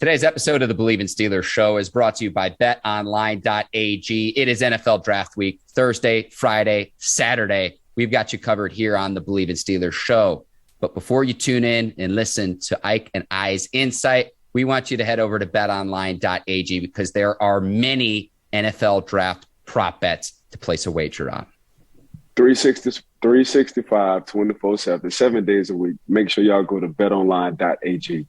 Today's episode of the Bleav in Steelers show is brought to you by betonline.ag. It is NFL Draft Week, Thursday, Friday, Saturday. We've got you covered here on the Bleav in Steelers show. But before you tune in and listen to Ike and I's insight, we want you to head over to betonline.ag because there are many NFL draft prop bets to place a wager on. 365, 24/7, 7 days a week. Make sure y'all go to betonline.ag.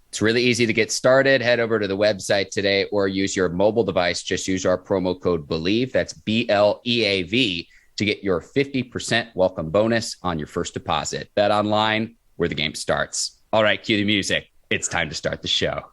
It's really easy to get started. Head over to the website today or use your mobile device. Just use our promo code BLEAV, that's BLEAV, to get your 50% welcome bonus on your first deposit. Bet online, where the game starts. All right, cue the music. It's time to start the show.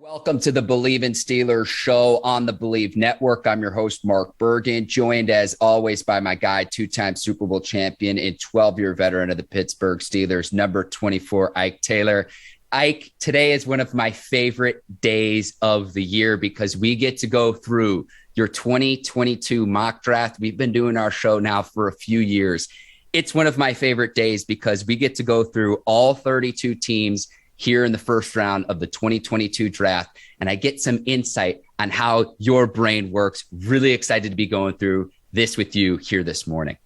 Welcome to the Bleav in Steelers show on the Bleav Network. I'm your host, Mark Bergin, joined as always by my guy, two-time Super Bowl champion and 12-year veteran of the Pittsburgh Steelers, number 24, Ike Taylor. Ike, today is one of my favorite days of the year because we get to go through your 2022 mock draft. We've been doing our show now for a few years. It's one of my favorite days because we get to go through all 32 teams here in the first round of the 2022 draft. And I get some insight on how your brain works. Really excited to be going through this with you here this morning.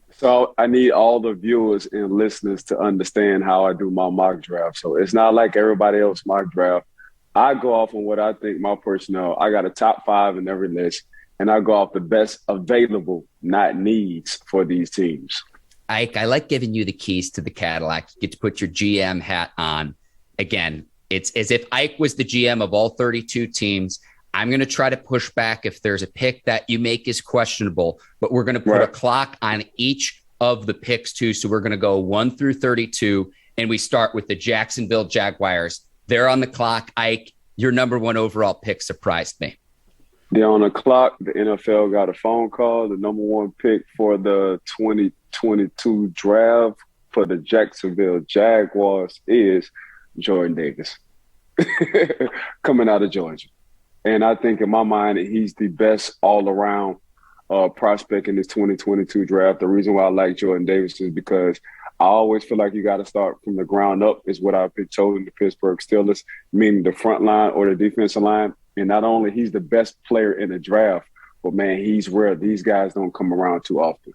So I need all the viewers and listeners to understand how I do my mock draft. So it's not like everybody else mock draft. I go off on what I think my personnel. I got a top 5 in every list, and I go off the best available, not needs, for these teams. Ike, I like giving you the keys to the Cadillac. You get to put your GM hat on. Again, it's as if Ike was the GM of all 32 teams. I'm going to try to push back if there's a pick that you make is questionable, but we're going to put a clock on each of the picks too. So we're going to go 1 through 32, and we start with the Jacksonville Jaguars. They're on the clock. Ike, your number 1 overall pick surprised me. They're on the clock. The NFL got a phone call. The number 1 pick for the 2022 draft for the Jacksonville Jaguars is Jordan Davis, coming out of Georgia. And I think in my mind, he's the best all-around prospect in this 2022 draft. The reason why I like Jordan Davis is because I always feel like you got to start from the ground up, is what I've been told in the Pittsburgh Steelers, meaning the front line or the defensive line. And not only he's the best player in the draft, but, man, he's rare. These guys don't come around too often.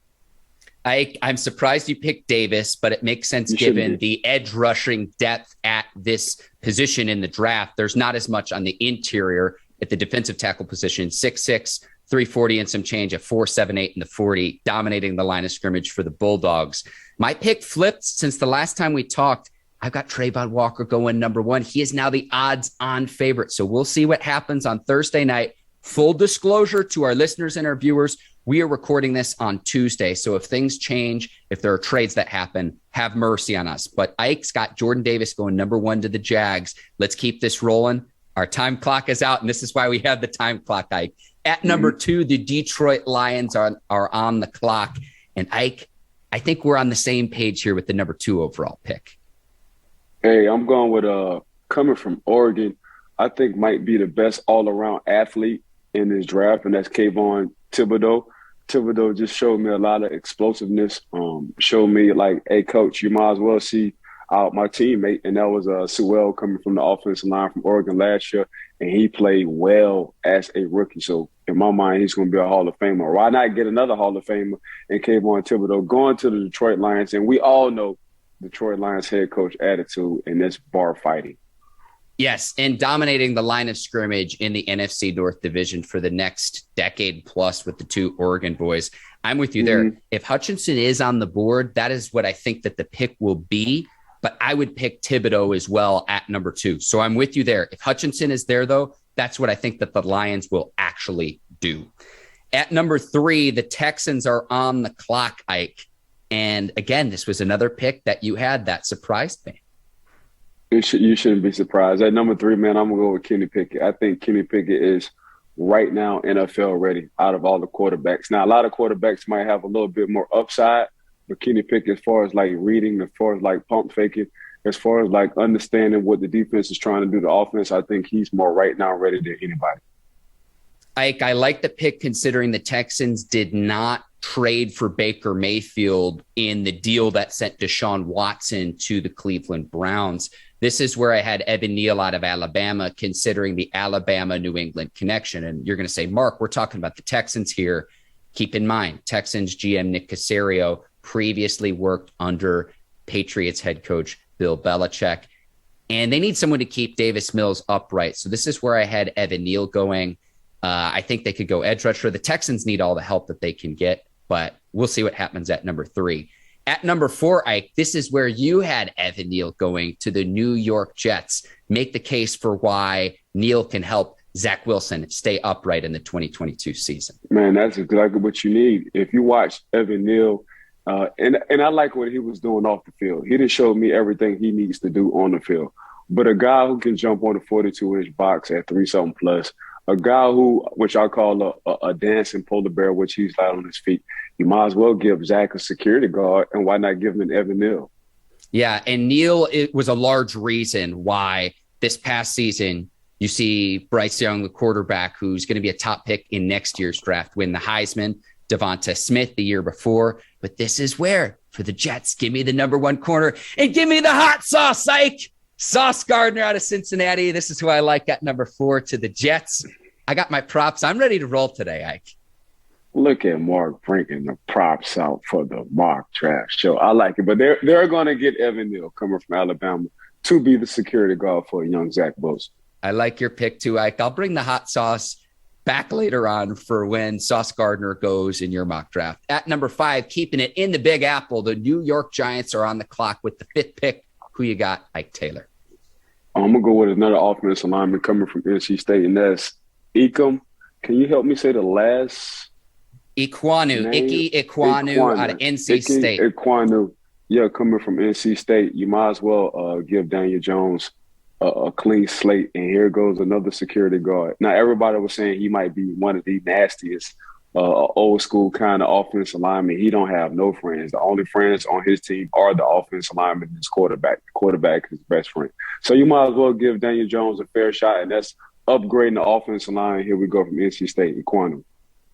I'm surprised you picked Davis, but it makes sense given the edge rushing depth at this position in the draft. There's not as much on the interior at the defensive tackle position. 6'6", 340 and some change, at 4.78 in the 40, dominating the line of scrimmage for the Bulldogs. My pick flipped since the last time we talked. I've got Travon Walker going number 1. He is now the odds-on favorite. So we'll see what happens on Thursday night. Full disclosure to our listeners and our viewers, we are recording this on Tuesday. So if things change, if there are trades that happen, have mercy on us. But Ike's got Jordan Davis going number 1 to the Jags. Let's keep this rolling. Our time clock is out, and this is why we have the time clock, Ike. At number 2, the Detroit Lions are on the clock. And Ike, I think we're on the same page here with the number 2 overall pick. Hey, I'm going with coming from Oregon, I think might be the best all-around athlete in this draft, and that's KAYVON Thibodeaux. Thibodeaux just showed me a lot of explosiveness, showed me like, hey, coach, you might as well see out my teammate, and that was Sewell coming from the offensive line from Oregon last year, and he played well as a rookie. So in my mind, he's going to be a Hall of Famer. Why not get another Hall of Famer and KAYVON Thibodeaux going to the Detroit Lions? And we all know Detroit Lions head coach attitude, and that's bar fighting. Yes, and dominating the line of scrimmage in the NFC North Division for the next decade plus with the 2 Oregon boys. I'm with you there. If Hutchinson is on the board, that is what I think that the pick will be. But I would pick Thibodeaux as well at number 2. So I'm with you there. If Hutchinson is there, though, that's what I think that the Lions will actually do. At number 3, the Texans are on the clock, Ike. And again, this was another pick that you had that surprised me. You shouldn't be surprised. At number 3, man, I'm gonna go with Kenny Pickett. I think Kenny Pickett is right now NFL ready out of all the quarterbacks. Now, a lot of quarterbacks might have a little bit more upside, but Kenny Pickett, as far as like reading, as far as like pump faking, as far as like understanding what the defense is trying to do to offense, I think he's more right now ready than anybody. I like the pick considering the Texans did not trade for Baker Mayfield in the deal that sent Deshaun Watson to the Cleveland Browns. This is where I had Evan Neal out of Alabama, considering the Alabama-New England connection. And you're going to say, Mark, we're talking about the Texans here. Keep in mind, Texans GM Nick Caserio previously worked under Patriots head coach Bill Belichick, and they need someone to keep Davis Mills upright. So this is where I had Evan Neal going. I think they could go edge rusher. The Texans need all the help that they can get, but we'll see what happens at number 3. At number 4, Ike, this is where you had Evan Neal going to the New York Jets. Make the case for why Neal can help Zach Wilson stay upright in the 2022 season. Man, that's exactly what you need. If you watch Evan Neal, and I like what he was doing off the field. He didn't show me everything he needs to do on the field. But a guy who can jump on a 42-inch box at 3-something plus, a guy who, which I call a dancing polar bear, which he's light on his feet, you might as well give Zach a security guard, and why not give him an Evan Neal? Yeah, and Neal, it was a large reason why this past season you see Bryce Young, the quarterback, who's going to be a top pick in next year's draft, win the Heisman, Devonte Smith the year before. But this is where, for the Jets, give me the number 1 corner and give me the hot sauce, Ike. Sauce Gardner out of Cincinnati. This is who I like at number 4 to the Jets. I got my props. I'm ready to roll today, Ike. Look at Mark bringing the props out for the mock draft show. I like it. But they're going to get Evan Neal coming from Alabama to be the security guard for young Zach Wilson. I like your pick too, Ike. I'll bring the hot sauce back later on for when Sauce Gardner goes in your mock draft. At number 5, keeping it in the Big Apple, the New York Giants are on the clock with the 5th pick. Who you got, Ike Taylor? I'm going to go with another offensive lineman coming from NC State, and that's EKWONU. Can you help me say the last EKWONU, Ike EKWONU out of NC State. EKWONU, yeah, coming from NC State. You might as well give Daniel Jones a clean slate, and here goes another security guard. Now, everybody was saying he might be one of the nastiest old school kind of offensive linemen. He don't have no friends. The only friends on his team are the offensive lineman and his quarterback. The quarterback is his best friend. So you might as well give Daniel Jones a fair shot, and that's upgrading the offensive line. Here we go from NC State, EKWONU.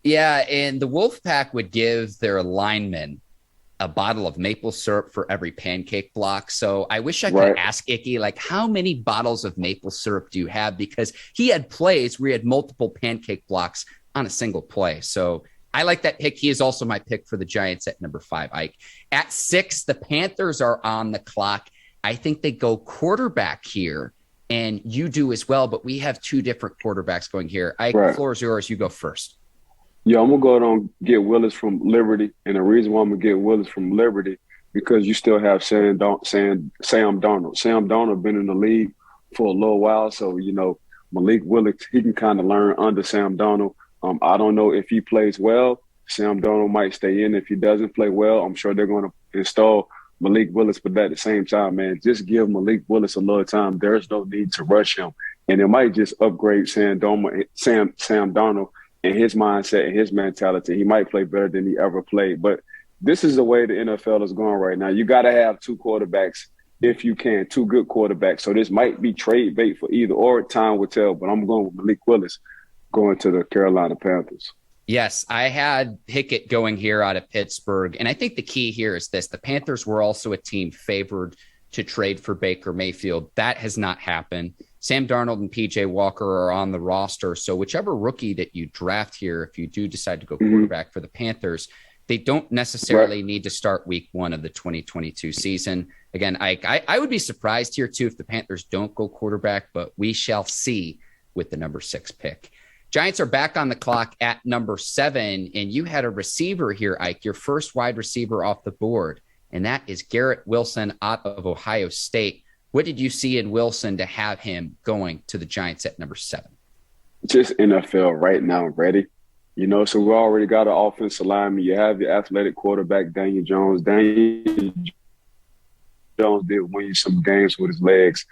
Yeah, and the Wolfpack would give their linemen a bottle of maple syrup for every pancake block. So I wish I could ask Icky, like, how many bottles of maple syrup do you have? Because he had plays where he had multiple pancake blocks on a single play. So I like that pick. He is also my pick for the Giants at number 5, Ike. At 6, the Panthers are on the clock. I think they go quarterback here, and you do as well, but we have 2 different quarterbacks going here. Ike, the floor is yours. You go first. Yeah, I'm going to go ahead and get Willis from Liberty. And the reason why I'm going to get Willis from Liberty, because you still have Sam Darnold. Sam Darnold been in the league for a little while. So, you know, Malik Willis, he can kind of learn under Sam Darnold. I don't know if he plays well. Sam Darnold might stay in. If he doesn't play well, I'm sure they're going to install Malik Willis. But at the same time, man, just give Malik Willis a little time. There's no need to rush him. And it might just upgrade Sam Darnold and his mindset and his mentality. He might play better than he ever played. But this is the way the NFL is going right now. You got to have 2 quarterbacks if you can, 2 good quarterbacks. So this might be trade bait for either or. Time will tell. But I'm going with Malik Willis going to the Carolina Panthers. Yes, I had Pickett going here out of Pittsburgh. And I think the key here is this. The Panthers were also a team favored to trade for Baker Mayfield. That has not happened. Sam Darnold and PJ Walker are on the roster. So whichever rookie that you draft here, if you do decide to go quarterback for the Panthers, they don't necessarily need to start week 1 of the 2022 season. Again, I would be surprised here too if the Panthers don't go quarterback, but we shall see with the number 6 pick. Giants are back on the clock at number 7, and you had a receiver here, Ike, your first wide receiver off the board, and that is Garrett Wilson out of Ohio State. What did you see in Wilson to have him going to the Giants at number 7? Just NFL right now, ready. You know, so we already got an offensive lineman. You have your athletic quarterback, Daniel Jones. Daniel Jones did win you some games with his legs.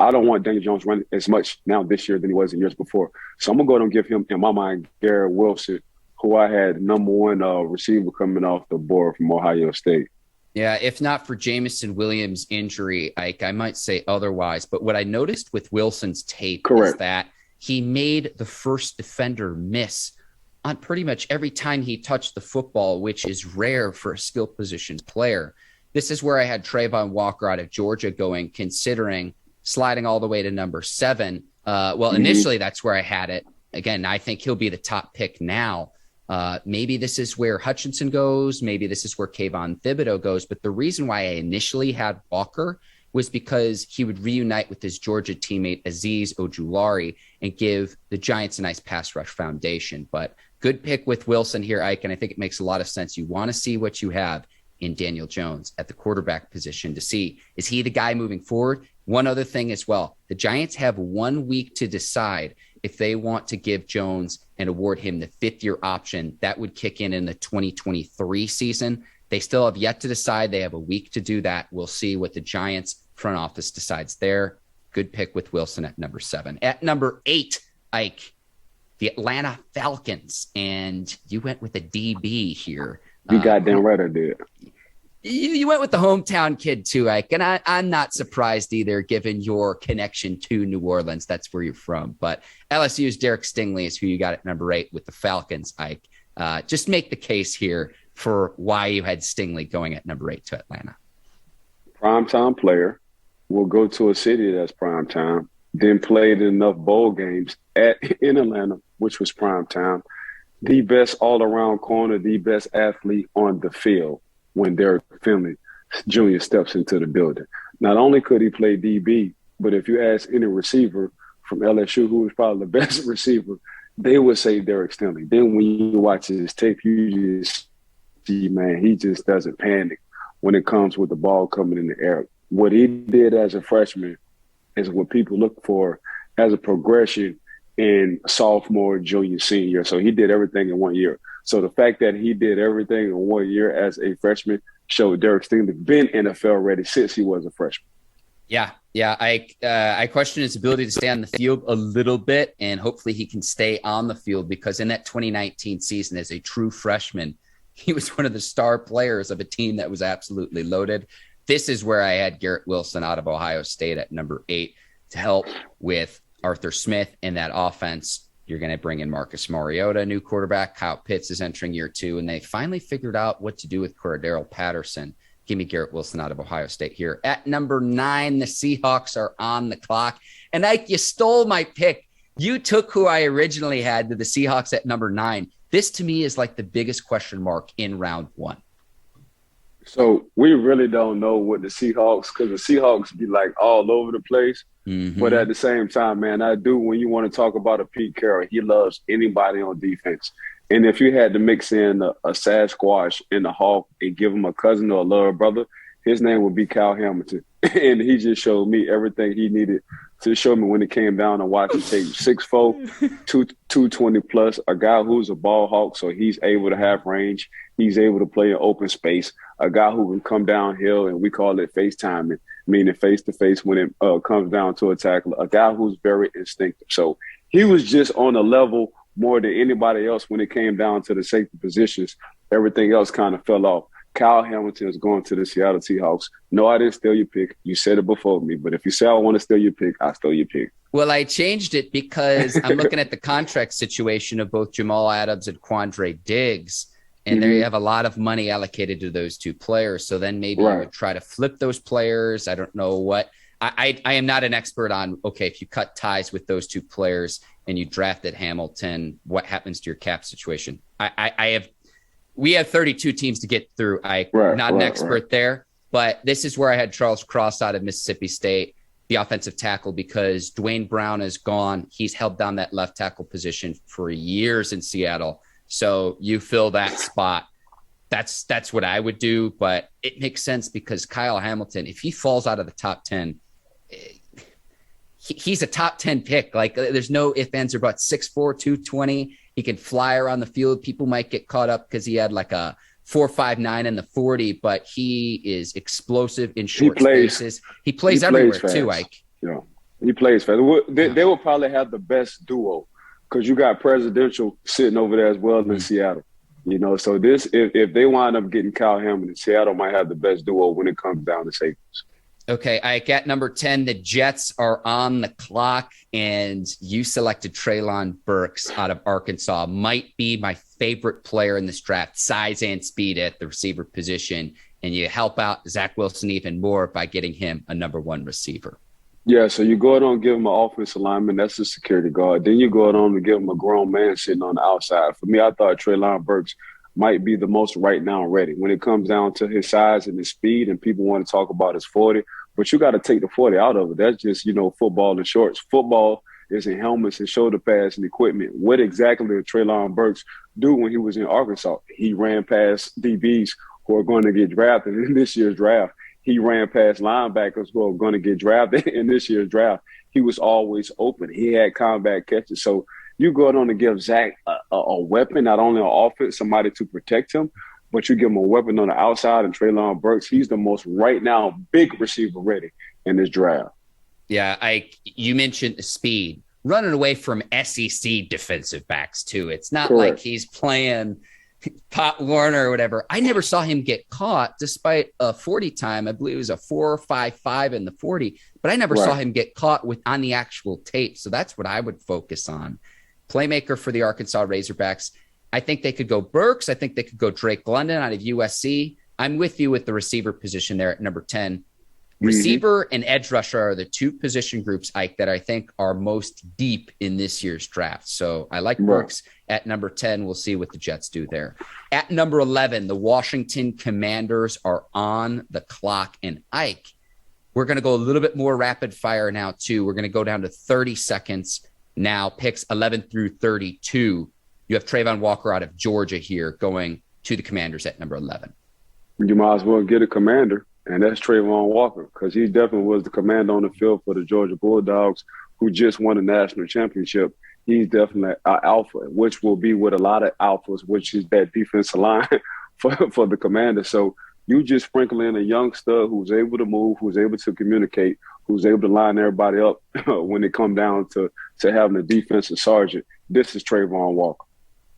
I don't want Daniel Jones running as much now this year than he was in years before. So I'm going to go ahead and give him, in my mind, Garrett Wilson, who I had #1 receiver coming off the board from Ohio State. Yeah, if not for Jameson Williams' injury, Ike, I might say otherwise. But what I noticed with Wilson's tape is that he made the first defender miss on pretty much every time he touched the football, which is rare for a skill position player. This is where I had Travon Walker out of Georgia going, considering sliding all the way to #7. Initially that's where I had it. Again, I think he'll be the top pick now. Maybe this is where Hutchinson goes. Maybe this is where KAYVON Thibodeaux goes. But the reason why I initially had Walker was because he would reunite with his Georgia teammate Azeez Ojulari and give the Giants a nice pass rush foundation. But good pick with Wilson here, Ike, and I think it makes a lot of sense. You want to see what you have in Daniel Jones at the quarterback position to see, is he the guy moving forward? One other thing as well, the Giants have 1 week to decide if they want to give Jones and award him the 5th-year option. That would kick in the 2023 season. They still have yet to decide. They have a week to do that. We'll see what the Giants front office decides there. Good pick with Wilson at #7. At #8, Ike, the Atlanta Falcons, and you went with a DB here. You goddamn right I did. You went with the hometown kid too, Ike, and I'm not surprised either, given your connection to New Orleans. That's where you're from. But LSU's Derek Stingley is who you got at #8 with the Falcons, Ike. Just make the case here for why you had Stingley going at #8 to Atlanta. Primetime player will go to a city that's primetime, then played enough bowl games in Atlanta, which was primetime. The best all-around corner, the best athlete on the field when Derek Finley Jr. steps into the building. Not only could he play DB, but if you ask any receiver from LSU who was probably the best receiver, they would say Derek Stingley. Then when you watch his tape, you just see, man, he just doesn't panic when it comes with the ball coming in the air. What he did as a freshman is what people look for as a progression in sophomore, junior, senior. So he did everything in 1 year. So the fact that he did everything in 1 year as a freshman showed Derek Stingley been NFL ready since he was a freshman. Yeah. I question his ability to stay on the field a little bit, and hopefully he can stay on the field, because in that 2019 season as a true freshman, he was one of the star players of a team that was absolutely loaded. This is where I had Garrett Wilson out of Ohio State at #8 to help with Arthur Smith in that offense. You're going to bring in Marcus Mariota, new quarterback. Kyle Pitts is entering year 2, and they finally figured out what to do with Cordero Patterson. Give me Garrett Wilson out of Ohio State here. At #9, the Seahawks are on the clock. And Ike, you stole my pick. You took who I originally had to the Seahawks at #9. This to me is like the biggest question mark in round 1. So we really don't know what the Seahawks, because the Seahawks be like all over the place. But at the same time, man, I do, when you want to talk about a Pete Carroll, he loves anybody on defense. And if you had to mix in a Sasquatch and a Hawk and give him a cousin or a little brother, his name would be Kyle Hamilton. And he just showed me everything he needed to show me when it came down to watching tape. 6'4", 220 plus, a guy who's a ball hawk, so he's able to have range. He's able to play in open space, a guy who can come downhill, and we call it FaceTiming, meaning face-to-face when it comes down to a tackle, a guy who's very instinctive. So he was just on a level more than anybody else when it came down to the safety positions. Everything else kind of fell off. Kyle Hamilton is going to the Seattle Seahawks. No, I didn't steal your pick. You said it before me. But if you say I want to steal your pick, I stole your pick. Well, I changed it because I'm looking at the contract situation of both Jamal Adams and Quandre Diggs. And there you have a lot of money allocated to those two players. So then maybe you would try to flip those players. I don't know what. I am not an expert on, okay, if you cut ties with those two players and you drafted Hamilton, what happens to your cap situation? We have 32 teams to get through. Not an expert there, but this is where I had Charles Cross out of Mississippi State, the offensive tackle, because Dwayne Brown is gone. He's held down that left tackle position for years in Seattle. So you fill that spot. That's what I would do, but it makes sense because Kyle Hamilton, if he falls out of the top 10, he's a top 10 pick. Like, there's no ifs, ands, or buts. 6'4", 220. He can fly around the field. People might get caught up because he had like a 4.59 in the 40, but he is explosive in short spaces. He plays everywhere too, Ike. Yeah. He plays fast. They will probably have the best duo because you got Presidential sitting over there as well in Seattle. You know, so this if they wind up getting Kyle Hamilton, Seattle might have the best duo when it comes down to safeties. Okay, Ike, at number 10, the Jets are on the clock, and you selected Treylon Burks out of Arkansas. Might be my favorite player in this draft, size and speed at the receiver position, and you help out Zach Wilson even more by getting him a number 1 receiver. Yeah, so you go on and give him an offensive lineman, that's a security guard. Then you go on and give him a grown man sitting on the outside. For me, I thought Treylon Burks might be the most right now ready when it comes down to his size and his speed, and people want to talk about his 40. But you got to take the 40 out of it. That's just, you know, football and shorts. Football is in helmets and shoulder pads and equipment. What exactly did Treylon Burks do when he was in Arkansas? He ran past DBs who are going to get drafted in this year's draft. He ran past linebackers who are going to get drafted in this year's draft. He was always open. He had combat catches. So you go on to give Zach a weapon, not only on offense, somebody to protect him, but you give him a weapon on the outside, and Treylon Burks, he's the most right now big receiver ready in this draft. Yeah, you mentioned the speed. Running away from SEC defensive backs, too. It's not Correct. like he's playing Pop Warner or whatever. I never saw him get caught despite a 40 time. I Bleav it was a 4.55 in the 40, but I never saw him get caught on the actual tape. So that's what I would focus on. Playmaker for the Arkansas Razorbacks. I think they could go Burks. I think they could go Drake London out of USC. I'm with you with the receiver position there at number 10. Receiver and edge rusher are the 2 position groups, Ike, that I think are most deep in this year's draft. So I like Burks at number 10. We'll see what the Jets do there. At number 11, the Washington Commanders are on the clock. And Ike, we're going to go a little bit more rapid fire now, too. We're going to go down to 30 seconds now, picks 11 through 32. You have Travon Walker out of Georgia here going to the Commanders at number 11. You might as well get a commander, and that's Travon Walker, because he definitely was the commander on the field for the Georgia Bulldogs, who just won a national championship. He's definitely an alpha, which will be with a lot of alphas, which is that defensive line for the commander. So you just sprinkle in a young stud who's able to move, who's able to communicate, who's able to line everybody up when it comes down to having a defensive sergeant. This is Travon Walker.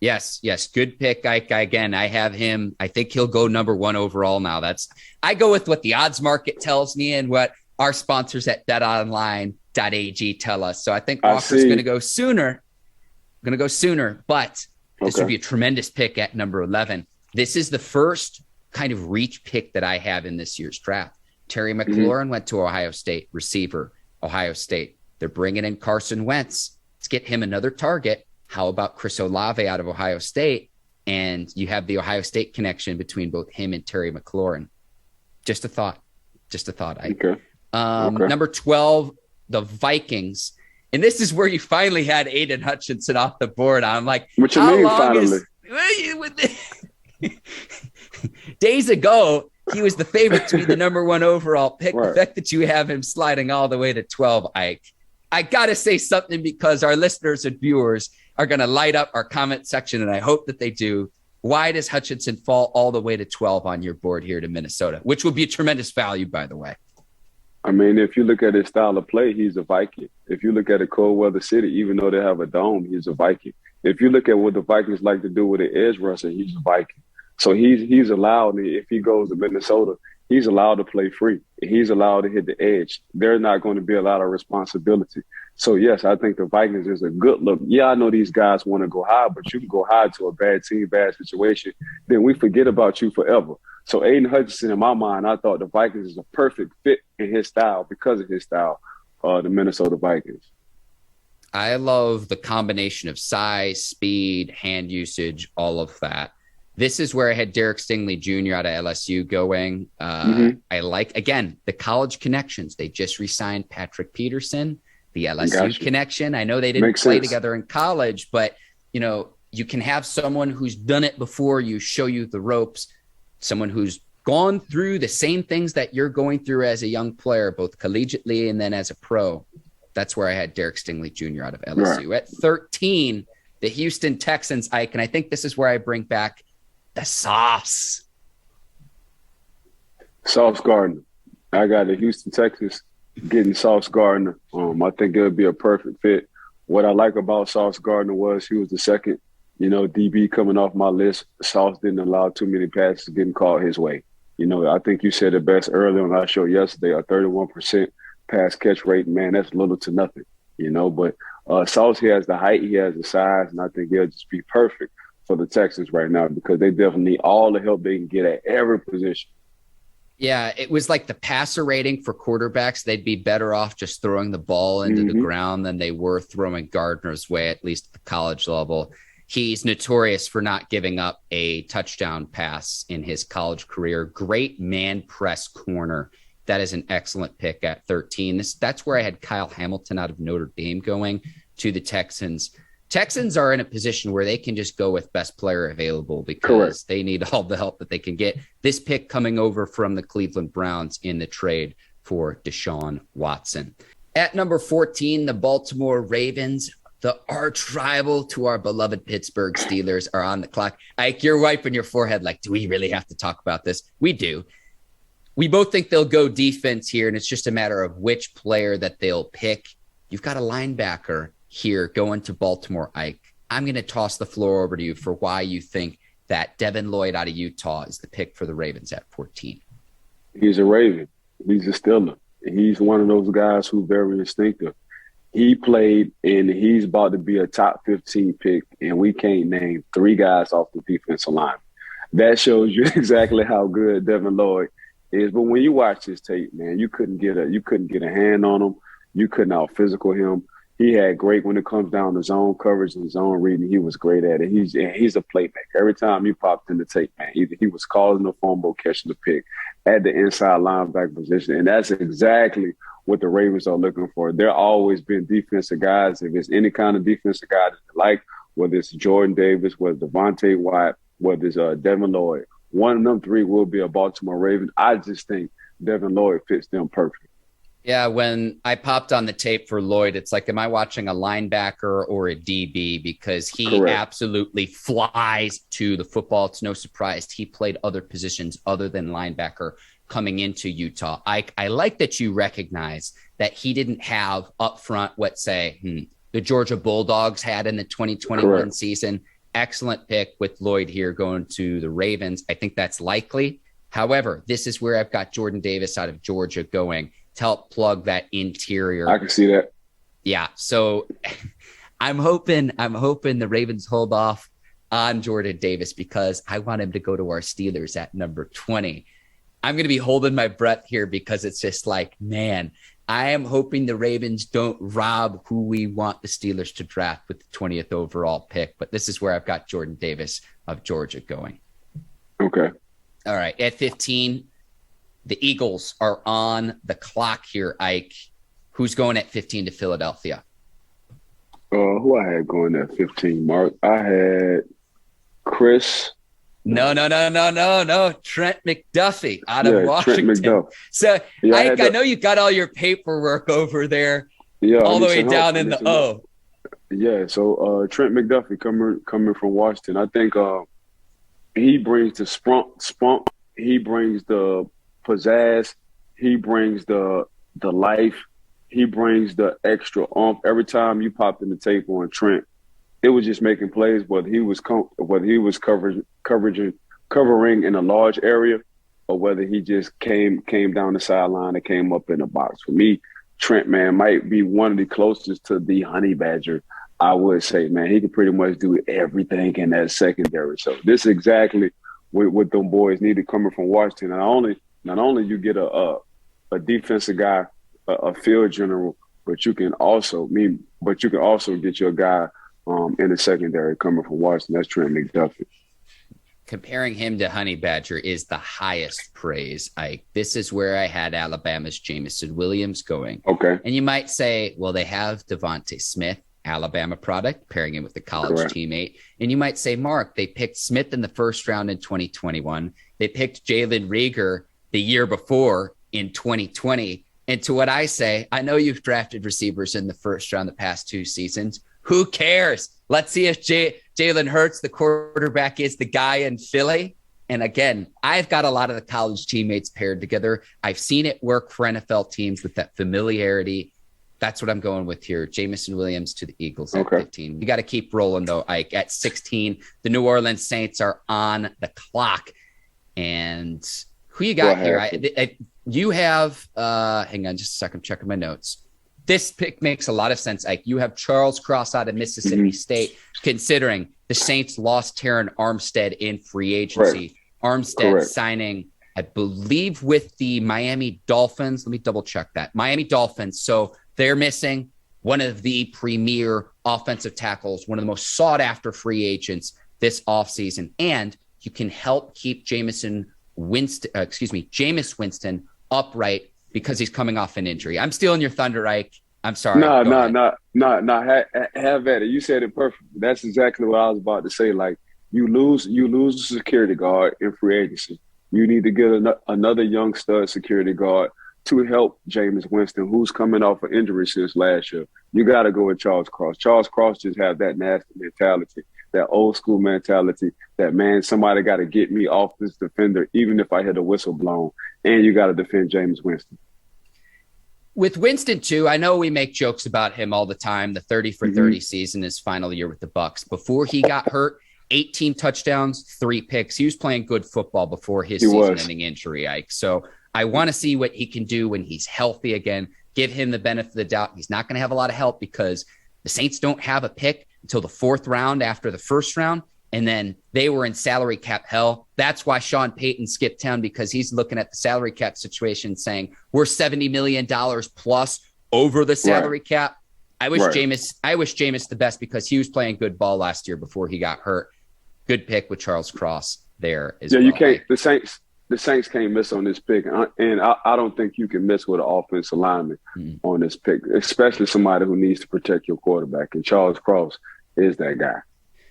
Yes. Good pick, Ike. Again, I have him. I think he'll go number 1 overall now. I go with what the odds market tells me and what our sponsors at betonline.ag tell us. So I think Walker's going to go sooner. But this would be a tremendous pick at number 11. This is the first kind of reach pick that I have in this year's draft. Terry McLaurin went to Ohio State, receiver, Ohio State. They're bringing in Carson Wentz. Let's get him another target. How about Chris Olave out of Ohio State? And you have the Ohio State connection between both him and Terry McLaurin. Just a thought. Okay. Number 12, the Vikings. And this is where you finally had Aidan Hutchinson off the board. I'm like, what you mean finally? Days ago, he was the favorite to be the number 1 overall pick. The fact that you have him sliding all the way to 12, Ike. I got to say something because our listeners and viewers are going to light up our comment section, and I hope that they do. Why does Hutchinson fall all the way to 12 on your board here to Minnesota, which will be a tremendous value, by the way? I mean, if you look at his style of play, he's a Viking. If you look at a cold weather city, even though they have a dome, he's a Viking. If you look at what the Vikings like to do with the edge rusher, he's a Viking. So he's allowed, if he goes to Minnesota, he's allowed to play free. He's allowed to hit the edge. There's not going to be a lot of responsibility. So, yes, I think the Vikings is a good look. Yeah, I know these guys want to go high, but you can go high to a bad team, bad situation. Then we forget about you forever. So Aidan Hutchinson, in my mind, I thought the Vikings is a perfect fit in his style because of his style, the Minnesota Vikings. I love the combination of size, speed, hand usage, all of that. This is where I had Derek Stingley Jr. out of LSU going. I like, again, the college connections. They just re-signed Patrick Peterson, the LSU connection. I know they didn't play together in college, but, you can have someone who's done it before you, show you the ropes, someone who's gone through the same things that you're going through as a young player, both collegiately and then as a pro. That's where I had Derek Stingley Jr. out of LSU. Right. At 13, the Houston Texans, Ike, and I think this is where I bring back the sauce. Sauce Gardner. I got the Houston Texans getting Sauce Gardner. I think it would be a perfect fit. What I like about Sauce Gardner was he was the second, DB coming off my list. Sauce didn't allow too many passes getting called his way. I think you said it best early on our show yesterday, a 31% pass catch rate. Man, that's little to nothing, But Sauce, he has the height, he has the size, and I think he'll just be perfect for the Texans right now because they definitely need all the help they can get at every position. Yeah, it was like the passer rating for quarterbacks. They'd be better off just throwing the ball into the ground than they were throwing Gardner's way, at least at the college level. He's notorious for not giving up a touchdown pass in his college career. Great man press corner. That is an excellent pick at 13. That's where I had Kyle Hamilton out of Notre Dame going to the Texans. Texans are in a position where they can just go with best player available because they need all the help that they can get. This pick coming over from the Cleveland Browns in the trade for Deshaun Watson. At number 14, the Baltimore Ravens, the arch rival to our beloved Pittsburgh Steelers, are on the clock. Ike, you're wiping your forehead like, do we really have to talk about this? We do. We both think they'll go defense here, and it's just a matter of which player that they'll pick. You've got a linebacker here going to Baltimore, Ike. I'm going to toss the floor over to you for why you think that Devin Lloyd out of Utah is the pick for the Ravens at 14. He's a Raven. He's a Steeler. He's one of those guys who's very instinctive. He played, and he's about to be a top 15 pick, and we can't name 3 guys off the defensive line. That shows you exactly how good Devin Lloyd is. But when you watch his tape, man, you couldn't get a hand on him. You couldn't out physical him. He had great when it comes down to zone coverage and zone reading. He was great at it. He's a playmaker. Every time you popped in the tape, man, he was causing a fumble, catching the pick at the inside linebacker position. And that's exactly what the Ravens are looking for. They're always been defensive guys. If it's any kind of defensive guy that they like, whether it's Jordan Davis, whether it's Devontae Wyatt, whether it's Devin Lloyd, one of them 3 will be a Baltimore Raven. I just think Devin Lloyd fits them perfect. Yeah, when I popped on the tape for Lloyd, it's like, am I watching a linebacker or a DB? Because he absolutely flies to the football. It's no surprise he played other positions other than linebacker coming into Utah. I like that you recognize that he didn't have up front what, say, the Georgia Bulldogs had in the 2021 season. Excellent pick with Lloyd here going to the Ravens. I think that's likely. However, this is where I've got Jordan Davis out of Georgia going to help plug that interior. I can see that. Yeah. So I'm hoping the Ravens hold off on Jordan Davis because I want him to go to our Steelers at number 20. I'm going to be holding my breath here because it's just like, man, I am hoping the Ravens don't rob who we want the Steelers to draft with the 20th overall pick. But this is where I've got Jordan Davis of Georgia going. Okay. All right. At 15, the Eagles are on the clock here, Ike. Who's going at 15 to Philadelphia? Who I had going at 15, Mark? I had Chris. No. Trent McDuffie out of Washington. Trent McDuffie. So, yeah, Ike, I know you got all your paperwork over there, all the way down in the O. Yeah, so Trent McDuffie coming from Washington. I think he brings the spunk. He brings the pizzazz. He brings the life. He brings the extra oomph. Every time you popped in the tape on Trent, it was just making plays, whether he was covering in a large area or whether he just came down the sideline and came up in the box. For me, Trent, man, might be one of the closest to the Honey Badger, I would say. Man, he can pretty much do everything in that secondary. So this is exactly what them boys needed coming from Washington. Not only you get a defensive guy, a field general, but you can also get your guy in the secondary coming from Washington. That's Trent McDuffie. Comparing him to Honey Badger is the highest praise, Ike. This is where I had Alabama's Jamison Williams going. Okay. And you might say, well, they have Devonte Smith, Alabama product, pairing him with the college teammate. And you might say, Mark, they picked Smith in the first round in 2021. They picked Jalen Reagor the year before in 2020. And to what I say, I know you've drafted receivers in the first round the past 2 seasons. Who cares? Let's see if Jalen Hurts, the quarterback, is the guy in Philly. And again, I've got a lot of the college teammates paired together. I've seen it work for NFL teams with that familiarity. That's what I'm going with here. Jameson Williams to the Eagles at 15. We got to keep rolling, though, Ike. At 16, the New Orleans Saints are on the clock. And who you got here? You have, hang on just a second, I'm checking my notes. This pick makes a lot of sense, Ike. You have Charles Cross out of Mississippi State, considering the Saints lost Terron Armstead in free agency. Armstead signing, I Bleav, with the Miami Dolphins. Let me double check that. Miami Dolphins. So they're missing one of the premier offensive tackles, one of the most sought after free agents this offseason. And you can help keep Jameis Winston upright because he's coming off an injury. I'm stealing your thunder, Ike. I'm sorry. No. Have at it. You said it perfect. That's exactly what I was about to say. Like, you lose a security guard in free agency. You need to get another young stud security guard to help Jameis Winston, who's coming off an injury since last year. You got to go with Charles Cross. Charles Cross just have that nasty mentality, that old school mentality, that, man, somebody got to get me off this defender, even if I hit a whistle blown, and you got to defend Jameis Winston. With Winston, too, I know we make jokes about him all the time. The 30 for 30 season, his final year with the Bucks. Before he got hurt, 18 touchdowns, 3 picks. He was playing good football before his season-ending injury, Ike. So I want to see what he can do when he's healthy again. Give him the benefit of the doubt. He's not going to have a lot of help because the Saints don't have a pick until the 4th round after the 1st round. And then they were in salary cap hell. That's why Sean Payton skipped town, because he's looking at the salary cap situation saying we're $70 million plus over the salary cap. I wish Jameis the best because he was playing good ball last year before he got hurt. Good pick with Charles Cross there as well. You can't. The Saints can't miss on this pick, and I don't think you can miss with an offensive lineman on this pick, especially somebody who needs to protect your quarterback. And Charles Cross is that guy.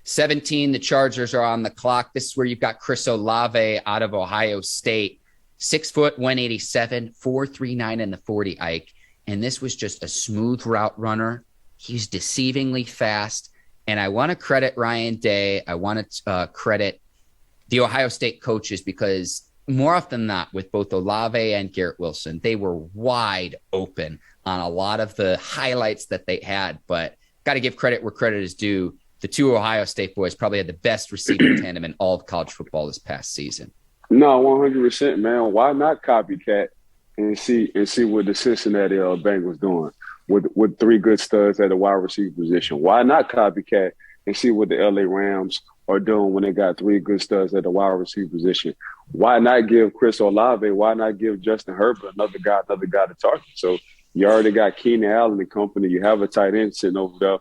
17, the Chargers are on the clock. This is where you've got Chris Olave out of Ohio State. 6 foot, 187, 4.39 in the 40, Ike. And this was just a smooth route runner. He's deceivingly fast. And I want to credit Ryan Day. I want to credit the Ohio State coaches, because more often than not, with both Olave and Garrett Wilson, they were wide open on a lot of the highlights that they had. But got to give credit where credit is due. The 2 Ohio State boys probably had the best receiving tandem in all of college football this past season. No, 100%, man. Why not copycat and see what the Cincinnati Bengals doing with 3 good studs at the wide receiver position? Why not copycat and see what the LA Rams are doing when they got 3 good studs at the wide receiver position? Why not give Chris Olave? Why not give Justin Herbert another guy to target? So you already got Keenan Allen and company. You have a tight end sitting over there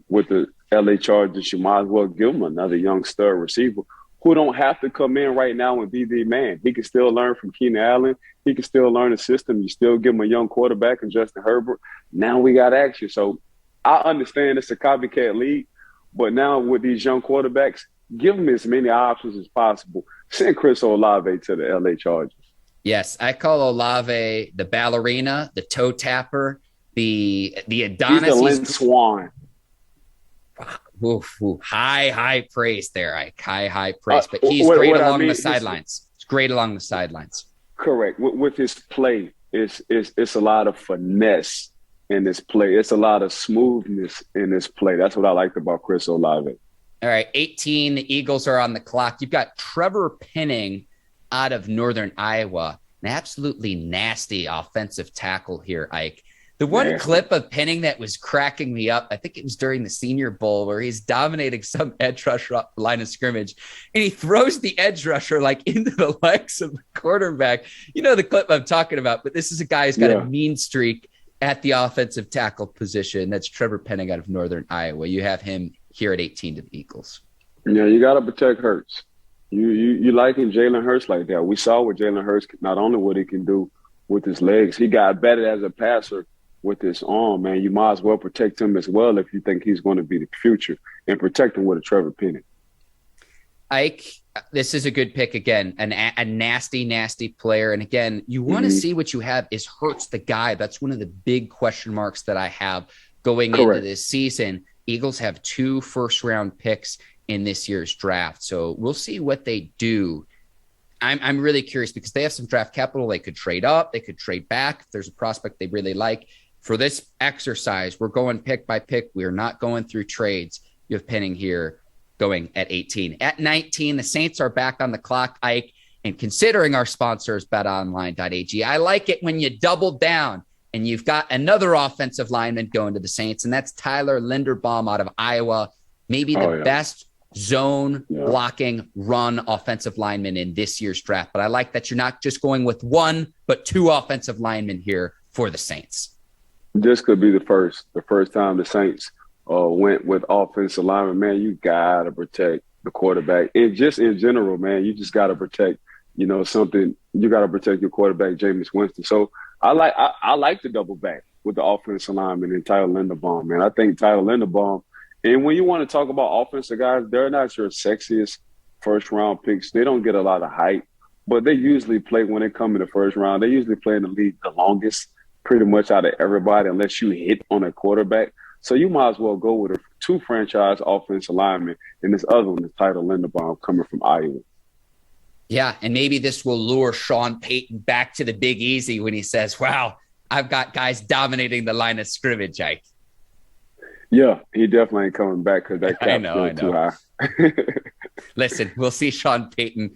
with the LA Chargers. You might as well give him another young stud receiver who don't have to come in right now and be the man. He can still learn from Keenan Allen. He can still learn the system. You still give him a young quarterback and Justin Herbert. Now we got action. So I understand it's a copycat league, but now with these young quarterbacks, give them as many options as possible. Send Chris Olave to the LA Chargers. Yes, I call Olave the ballerina, the toe tapper, the Adonis. He's the Lynn Swan. High praise there, Ike. High praise. But he's great along the sidelines. He's great along the sidelines. Correct. With his play, it's a lot of finesse in this play. It's a lot of smoothness in this play. That's what I liked about Chris Olave. All right, 18, the Eagles are on the clock. You've got Trevor Penning out of Northern Iowa, an absolutely nasty offensive tackle here, Ike. The one clip of Penning that was cracking me up, I think it was during the Senior Bowl, where he's dominating some edge rusher line of scrimmage, and he throws the edge rusher like into the legs of the quarterback. You know the clip I'm talking about, but this is a guy who's got a mean streak at the offensive tackle position. That's Trevor Penning out of Northern Iowa. You have him here at 18 to the Eagles. Yeah, you got to protect Hurts. You liking Jalen Hurts like that. We saw what Jalen Hurts, not only what he can do with his legs, he got better as a passer with his arm, man. You might as well protect him as well if you think he's going to be the future, and protect him with a Trevor Penning. Ike, this is a good pick again, a nasty player. And again, you want to see what you have. Is Hurts the guy? That's one of the big question marks that I have going into this season. Eagles have 2 first-round picks in this year's draft. So we'll see what they do. I'm really curious because they have some draft capital. They could trade up. They could trade back if there's a prospect they really like. For this exercise, we're going pick by pick. We are not going through trades. You have Penning here going at 18. At 19, the Saints are back on the clock, Ike. And considering our sponsors, betonline.ag, I like it when you double down and you've got another offensive lineman going to the Saints, and that's Tyler Linderbaum out of Iowa, maybe the best zone blocking run offensive lineman in this year's draft. But I like that you're not just going with one, but two offensive linemen here for the Saints. This could be the first time the Saints went with offensive lineman. Man, you got to protect the quarterback. And just in general, man, you just got to protect, you got to protect your quarterback, Jameis Winston. So I like the double back with the offensive lineman and Tyler Linderbaum, man. I think Tyler Linderbaum, and when you want to talk about offensive guys, they're not your sexiest first-round picks. They don't get a lot of hype, but they usually play when they come in the first round. They usually play in the league the longest pretty much out of everybody unless you hit on a quarterback. So you might as well go with two franchise offensive linemen, and this other one is Tyler Linderbaum coming from Iowa. Yeah, and maybe this will lure Sean Payton back to the Big Easy when he says, wow, I've got guys dominating the line of scrimmage, Ike. Yeah, he definitely ain't coming back because that cap's still too high. Listen, we'll see Sean Payton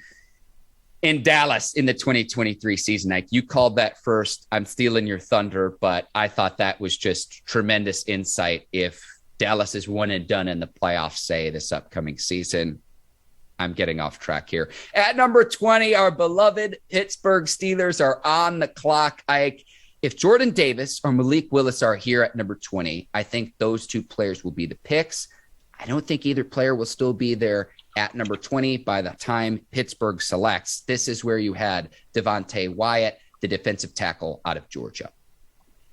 in Dallas in the 2023 season, Ike. You called that first. I'm stealing your thunder, but I thought that was just tremendous insight. If Dallas is one and done in the playoffs, say, this upcoming season, I'm getting off track here. At number 20, our beloved Pittsburgh Steelers are on the clock, Ike. If Jordan Davis or Malik Willis are here at number 20, I think those two players will be the picks. I don't think either player will still be there at number 20 by the time Pittsburgh selects. This is where you had Devonte Wyatt, the defensive tackle out of Georgia.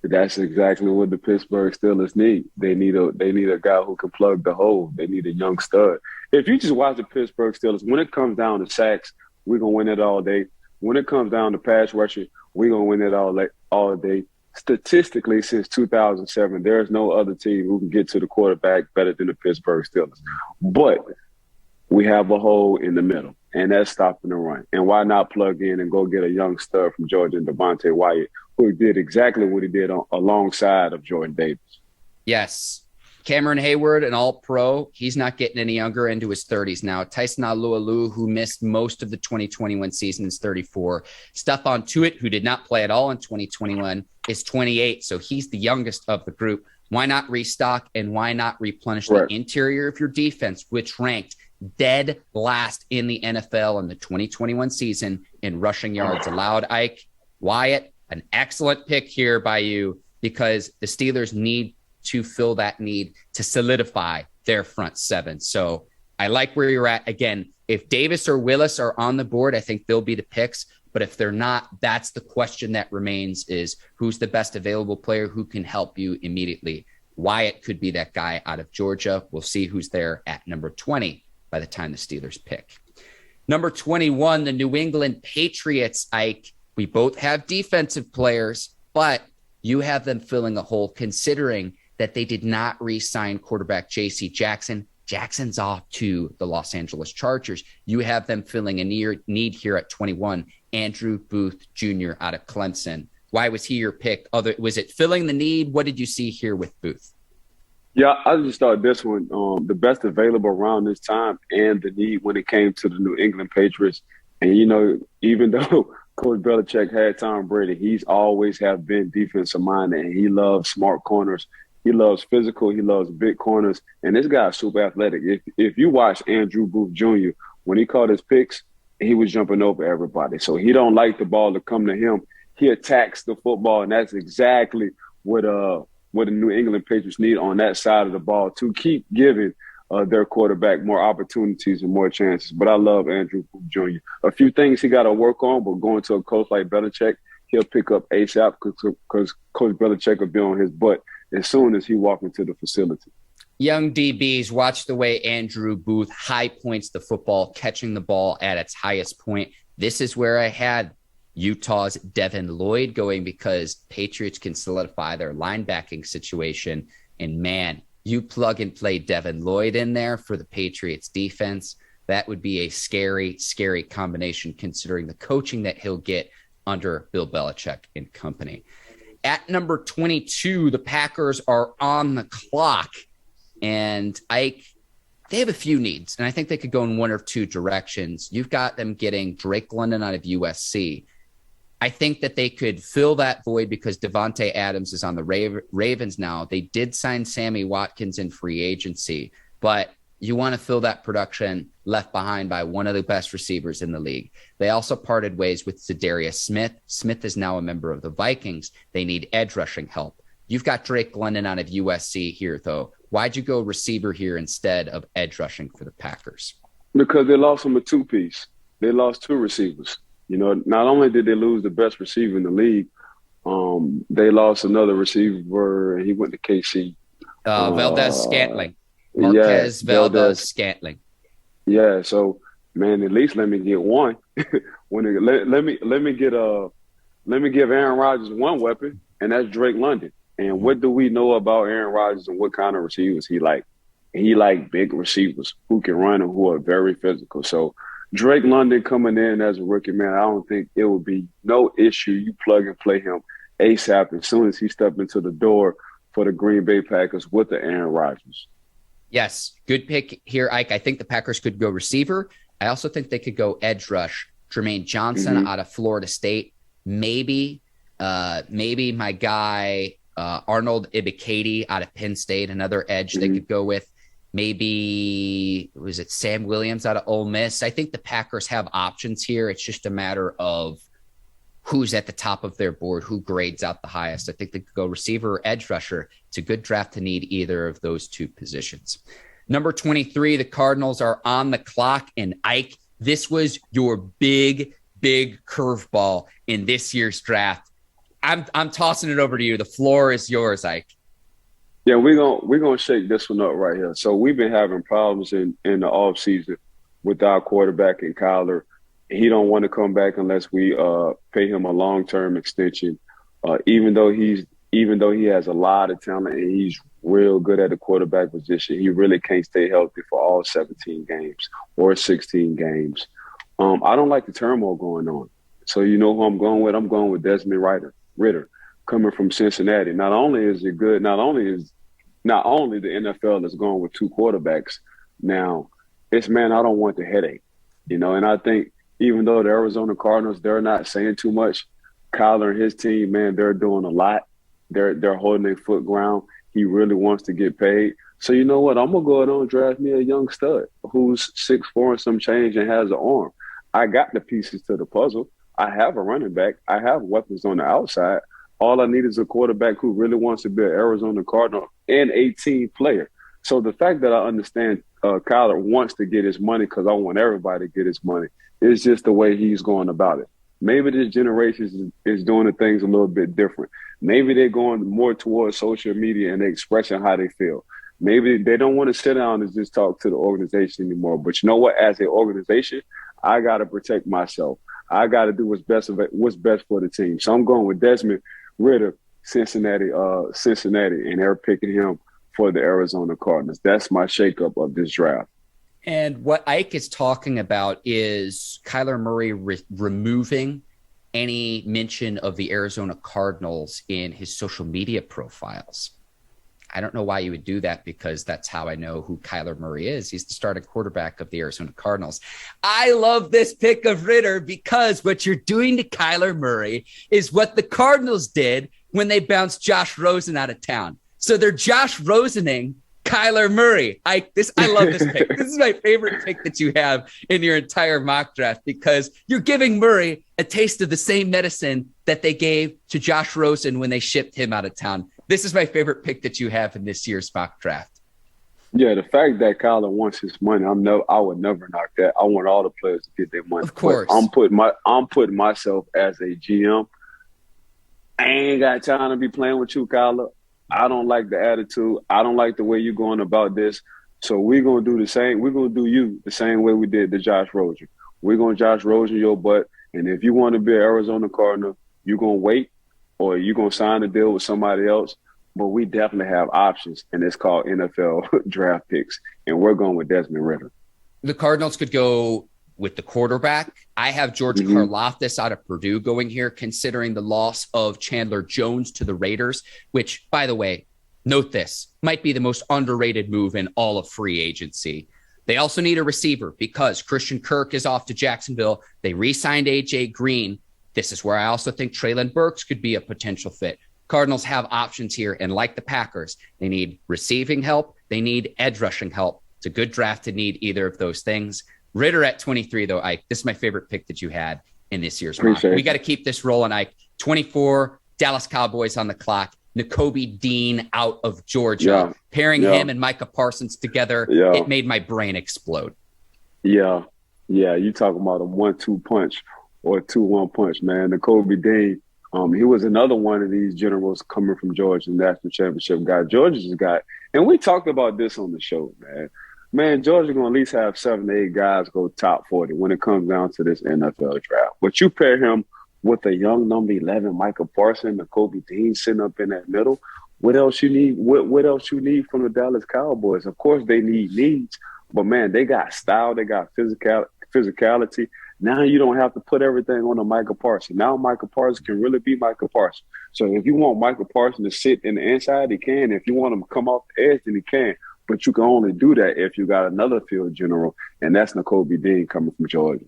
That's exactly what the Pittsburgh Steelers need. They need a guy who can plug the hole. They need a young stud. If you just watch the Pittsburgh Steelers, when it comes down to sacks, we're going to win it all day. When it comes down to pass rushing, we're going to win it all day. Statistically, since 2007, there is no other team who can get to the quarterback better than the Pittsburgh Steelers. But we have a hole in the middle, and that's stopping the run. And why not plug in and go get a young stud from Georgia, Devonte Wyatt, who did exactly what he did alongside of Jordan Davis. Yes. Cameron Hayward, an all-pro. He's not getting any younger, into his 30s now. Tyson Alualu, who missed most of the 2021 season, is 34. Stephon Tuitt, who did not play at all in 2021, is 28. So he's the youngest of the group. Why not restock and why not replenish the interior of your defense, which ranked dead last in the NFL in the 2021 season in rushing yards allowed? Ike, Wyatt, an excellent pick here by you because the Steelers need to fill that need to solidify their front seven. So I like where you're at. Again, if Davis or Willis are on the board, I think they'll be the picks. But if they're not, that's the question that remains, is who's the best available player who can help you immediately? Wyatt could be that guy out of Georgia. We'll see who's there at number 20 by the time the Steelers pick. Number 21, the New England Patriots, Ike. We both have defensive players, but you have them filling a hole considering that they did not re-sign quarterback J.C. Jackson. Jackson's off to the Los Angeles Chargers. You have them filling a need here at 21, Andrew Booth Jr. out of Clemson. Why was he your pick? Was it filling the need? What did you see here with Booth? Yeah, I just thought this one, the best available around this time and the need when it came to the New England Patriots. And, even though Coach Belichick had Tom Brady, he's always have been defensive minded, and he loves smart corners. He loves physical. He loves big corners. And this guy's super athletic. If you watch Andrew Booth Jr., when he caught his picks, he was jumping over everybody. So he don't like the ball to come to him. He attacks the football, and that's exactly what the New England Patriots need on that side of the ball to keep giving their quarterback more opportunities and more chances. But I love Andrew Booth Jr. A few things he got to work on, but going to a coach like Belichick, he'll pick up ASAP because Coach Belichick will be on his butt as soon as he walks into the facility. Young DBs, watch the way Andrew Booth high points the football, catching the ball at its highest point. This is where I had Utah's Devin Lloyd going because Patriots can solidify their linebacking situation. And man, You plug and play Devin Lloyd in there for the Patriots defense. That would be a scary, scary combination considering the coaching that he'll get under Bill Belichick and company. At number 22, the Packers are on the clock. And they have a few needs, and I think they could go in one or two directions. You've got them getting Drake London out of USC. I think that they could fill that void because Davante Adams is on the Ravens now. They did sign Sammy Watkins in free agency, but you want to fill that production left behind by one of the best receivers in the league. They also parted ways with Za'Darius Smith. Smith is now a member of the Vikings. They need edge rushing help. You've got Drake London out of USC here, though. Why'd you go receiver here instead of edge rushing for the Packers? Because they lost him a two-piece. They lost two receivers. You know, not only did they lose the best receiver in the league, they lost another receiver, and he went to KC. Valdez-Scantling. Marquez Valdez-Scantling. Yeah, so man, at least let me get one. Let me give Aaron Rodgers one weapon, and that's Drake London. And what do we know about Aaron Rodgers and what kind of receivers he like? He like big receivers who can run and who are very physical. So Drake London coming in as a rookie, man, I don't think it would be no issue. You plug and play him ASAP as soon as he stepped into the door for the Green Bay Packers with the Aaron Rodgers. Yes, good pick here, Ike. I think the Packers could go receiver. I also think they could go edge rush. Jermaine Johnson out of Florida State. Maybe my guy Arnold Ibikady out of Penn State, another edge they could go with. Maybe, was it Sam Williams out of Ole Miss? I think the Packers have options here. It's just a matter of who's at the top of their board, who grades out the highest. I think they could go receiver or edge rusher. It's a good draft to need either of those two positions. Number 23, the Cardinals are on the clock. And Ike, this was your big curveball in this year's draft. I'm tossing it over to you. The floor is yours, Ike. Yeah, we're gonna shake this one up right here. So we've been having problems in the offseason with our quarterback in Kyler. He don't want to come back unless we pay him a long-term extension. Even though he has a lot of talent and he's real good at the quarterback position, he really can't stay healthy for all 17 games or 16 games. I don't like the turmoil going on. So you know who I'm going with? I'm going with Desmond Ridder coming from Cincinnati. Not only is it good, not only the NFL is going with two quarterbacks now, it's, man, I don't want the headache, you know. And I think even though the Arizona Cardinals, they're not saying too much, Kyler and his team, man, they're doing a lot. They're holding their foot ground. He really wants to get paid. So you know what? I'm gonna go ahead and draft me a young stud who's 6'4" and some change and has an arm. I got the pieces to the puzzle. I have a running back. I have weapons on the outside. All I need is a quarterback who really wants to be an Arizona Cardinal and a team player. So the fact that I understand Kyler wants to get his money, because I want everybody to get his money, it's just the way he's going about it. Maybe this generation is doing the things a little bit different. Maybe they're going more towards social media and they're expressing how they feel. Maybe they don't want to sit down and just talk to the organization anymore. But you know what? As an organization, I got to protect myself. I got to do what's best for the team. So I'm going with Desmond Ridder, Cincinnati, and they're picking him for the Arizona Cardinals. That's my shakeup of this draft. And what Ike is talking about is Kyler Murray removing any mention of the Arizona Cardinals in his social media profiles. I don't know why you would do that, because that's how I know who Kyler Murray is. He's the starting quarterback of the Arizona Cardinals. I love this pick of Ridder because what you're doing to Kyler Murray is what the Cardinals did when they bounced Josh Rosen out of town. So they're Josh Rosening Kyler Murray. I love this pick. This is my favorite pick that you have in your entire mock draft, because you're giving Murray a taste of the same medicine that they gave to Josh Rosen when they shipped him out of town. This is my favorite pick that you have in this year's mock draft. Yeah, the fact that Kyler wants his money, I would never knock that. I want all the players to get their money. Of course. But I'm putting myself as a GM. I ain't got time to be playing with you, Kyler. I don't like the attitude. I don't like the way you're going about this. So we're going to do the same. We're going to do you the same way we did to Josh Rosen. We're going to Josh Rosen your butt. And if you want to be an Arizona Cardinal, you're going to wait, or you're going to sign a deal with somebody else. but we definitely have options, and it's called NFL draft picks, and we're going with Desmond Ridder. The Cardinals could go with the quarterback. I have George Karlaftis out of Purdue going here, considering the loss of Chandler Jones to the Raiders, which, by the way, note this, might be the most underrated move in all of free agency. They also need a receiver because Christian Kirk is off to Jacksonville. They re-signed A.J. Green. This is where I also think TREYLON Burks could be a potential fit. Cardinals have options here, and like the Packers, they need receiving help. They need edge rushing help. It's a good draft to need either of those things. Ridder at 23, though, Ike, this is my favorite pick that you had in this year's mock. We got to keep this rolling, Ike. 24, Dallas Cowboys on the clock. Nakobe Dean out of Georgia. Pairing him and Micah Parsons together, it made my brain explode. Yeah, you talking about a 1-2 punch or a 2-1 punch, man. Nakobe Dean, he was another one of these generals coming from Georgia, national championship guy. Georgia's got, and we talked about this on the show, man. Man, Georgia going to at least have 7 to 8 guys go top 40 when it comes down to this NFL draft. But you pair him with a young number 11, Micah Parsons, Nakobe Dean sitting up in that middle. What else you need? What else you need from the Dallas Cowboys? Of course, they need needs, but man, they got style, they got physicality. Now you don't have to put everything on a Micah Parsons. Now Micah Parsons can really be Micah Parsons. So if you want Micah Parsons to sit in the inside, he can. If you want him to come off the edge, then he can. But you can only do that if you got another field general, and that's Nakobe Dean coming from Georgia.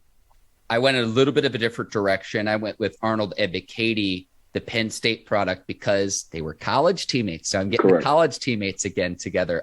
I went a little bit of a different direction. I went with Arnold Ebiketie, the Penn State product, because they were college teammates. So I'm getting the college teammates again together.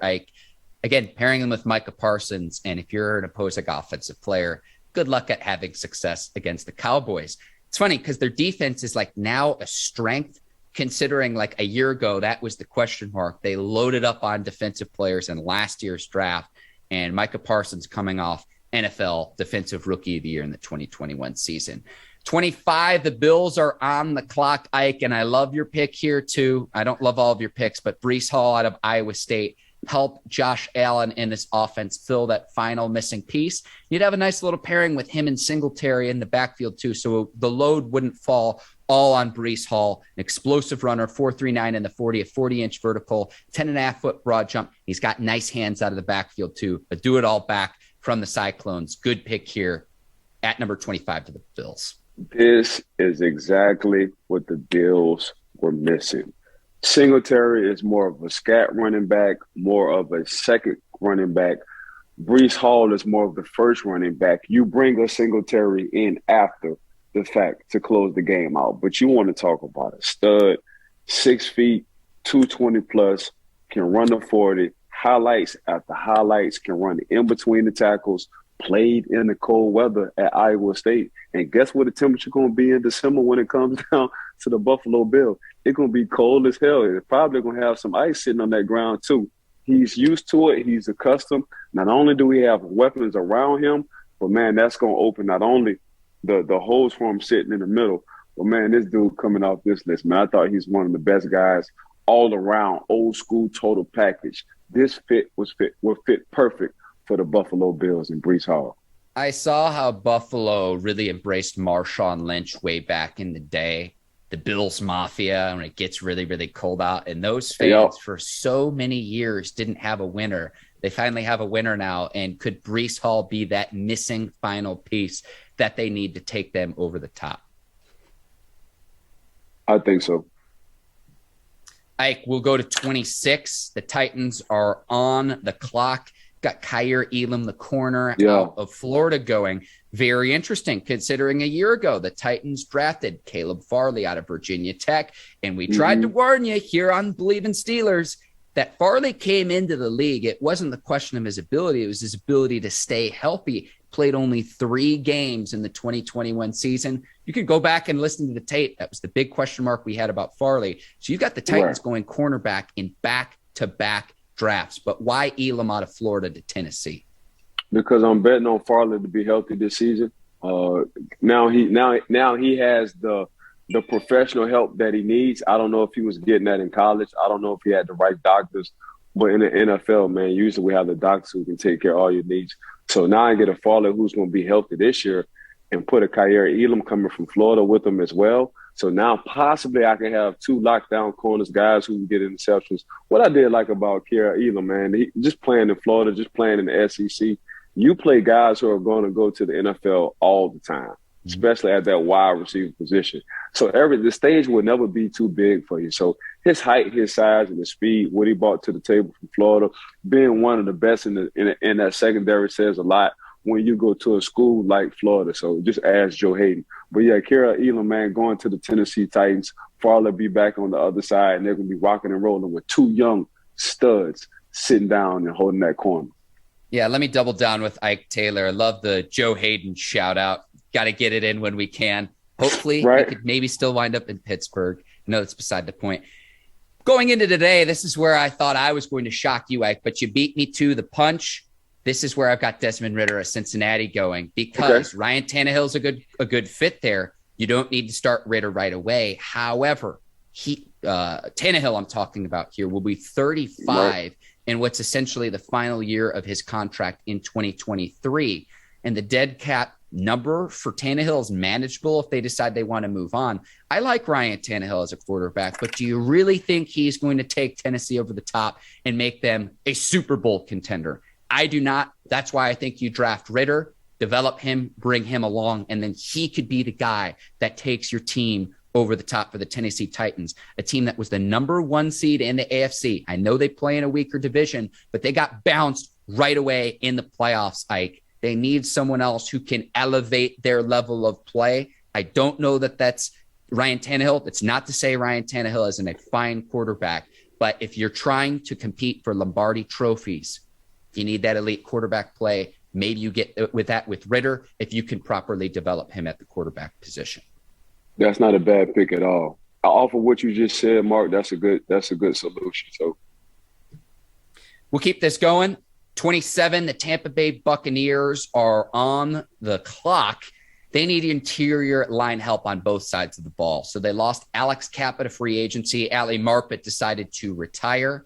Again, pairing them with Micah Parsons, and if you're an opposing offensive player, good luck at having success against the Cowboys. It's funny because their defense is like now a strength, considering like a year ago, that was the question mark. They loaded up on defensive players in last year's draft, and Micah Parsons coming off NFL Defensive Rookie of the Year in the 2021 season. 25, the Bills are on the clock, Ike, and I love your pick here too. I don't love all of your picks, but Breece Hall out of Iowa State help Josh Allen in this offense fill that final missing piece. You'd have a nice little pairing with him and Singletary in the backfield too, so the load wouldn't fall all on Breece Hall. An explosive runner, 4.39 in the 40, a 40-inch vertical, 10.5-foot broad jump. He's got nice hands out of the backfield too. A do-it-all back from the Cyclones. Good pick here at number 25 to the Bills. This is exactly what the Bills were missing. Singletary is more of a scat running back, more of a second running back. Breece Hall is more of the first running back. You bring a Singletary in after the fact to close the game out. But you want to talk about a stud, 6 feet, 220 plus, can run the 40, highlights after highlights, can run in between the tackles, played in the cold weather at Iowa State. And guess what the temperature going to be in December when it comes down to the Buffalo Bills? It's going to be cold as hell. It's probably going to have some ice sitting on that ground too. He's used to it. He's accustomed. Not only do we have weapons around him, but, man, that's going to open not only the holes for him sitting in the middle, but, man, this dude coming off this list, man, I thought he's one of the best guys all around, old school total package. This will fit perfect for the Buffalo Bills and Breece Hall. I saw how Buffalo really embraced Marshawn Lynch way back in the day, the Bills Mafia, when it gets really, really cold out. And those fans for so many years didn't have a winner. They finally have a winner now. And could Breece Hall be that missing final piece that they need to take them over the top? I think so. Ike, we'll go to 26. The Titans are on the clock. Got Kaiir Elam, the corner out of Florida, going. Very interesting, considering a year ago the Titans drafted Caleb Farley out of Virginia Tech. And we tried to warn you here on Bleav in Steelers that Farley came into the league. It wasn't the question of his ability. It was his ability to stay healthy. Played only 3 games in the 2021 season. You could go back and listen to the tape. That was the big question mark we had about Farley. So you've got the Titans going cornerback in back-to-back drafts. But why Elam out of Florida to Tennessee? Because I'm betting on Farley to be healthy this season. Now he has the professional help that he needs. I don't know if he was getting that in college. I don't know if he had the right doctors. But in the NFL, man, usually we have the doctors who can take care of all your needs. So now I get a Farley who's going to be healthy this year and put a Kaiir Elam coming from Florida with him as well. So now possibly I can have 2 lockdown corners, guys who can get interceptions. What I did like about Kara Elam, man, he just playing in Florida, just playing in the SEC. You play guys who are going to go to the NFL all the time, especially at that wide receiver position. So the stage will never be too big for you. So his height, his size, and his speed, what he brought to the table from Florida, being one of the best in that secondary says a lot when you go to a school like Florida. So just ask Joe Hayden. But yeah, Kara Elam, man, going to the Tennessee Titans, Farley be back on the other side, and they're going to be rocking and rolling with 2 young studs sitting down and holding that corner. Yeah, let me double down with Ike Taylor. I love the Joe Hayden shout out. Got to get it in when we can. Hopefully, we could maybe still wind up in Pittsburgh. No, that's beside the point. Going into today, this is where I thought I was going to shock you, Ike, but you beat me to the punch. This is where I've got Desmond Ridder of Cincinnati going because Ryan Tannehill's a good fit there. You don't need to start Ridder right away. However, Tannehill I'm talking about here will be 35 in what's essentially the final year of his contract in 2023. And the dead cap number for Tannehill is manageable if they decide they want to move on. I like Ryan Tannehill as a quarterback, but do you really think he's going to take Tennessee over the top and make them a Super Bowl contender? I do not. That's why I think you draft Ridder, develop him, bring him along, and then he could be the guy that takes your team over the top for the Tennessee Titans, a team that was the #1 seed in the AFC. I know they play in a weaker division, but they got bounced right away in the playoffs, Ike. They need someone else who can elevate their level of play. I don't know that that's Ryan Tannehill. That's not to say Ryan Tannehill isn't a fine quarterback, but if you're trying to compete for Lombardi trophies, you need that elite quarterback play. Maybe you get with that with Ridder if you can properly develop him at the quarterback position. That's not a bad pick at all. Off of what you just said, Mark, that's a good solution. So we'll keep this going. 27, the Tampa Bay Buccaneers are on the clock. They need interior line help on both sides of the ball. So they lost Alex Cappa to free agency. Ali Marpet decided to retire.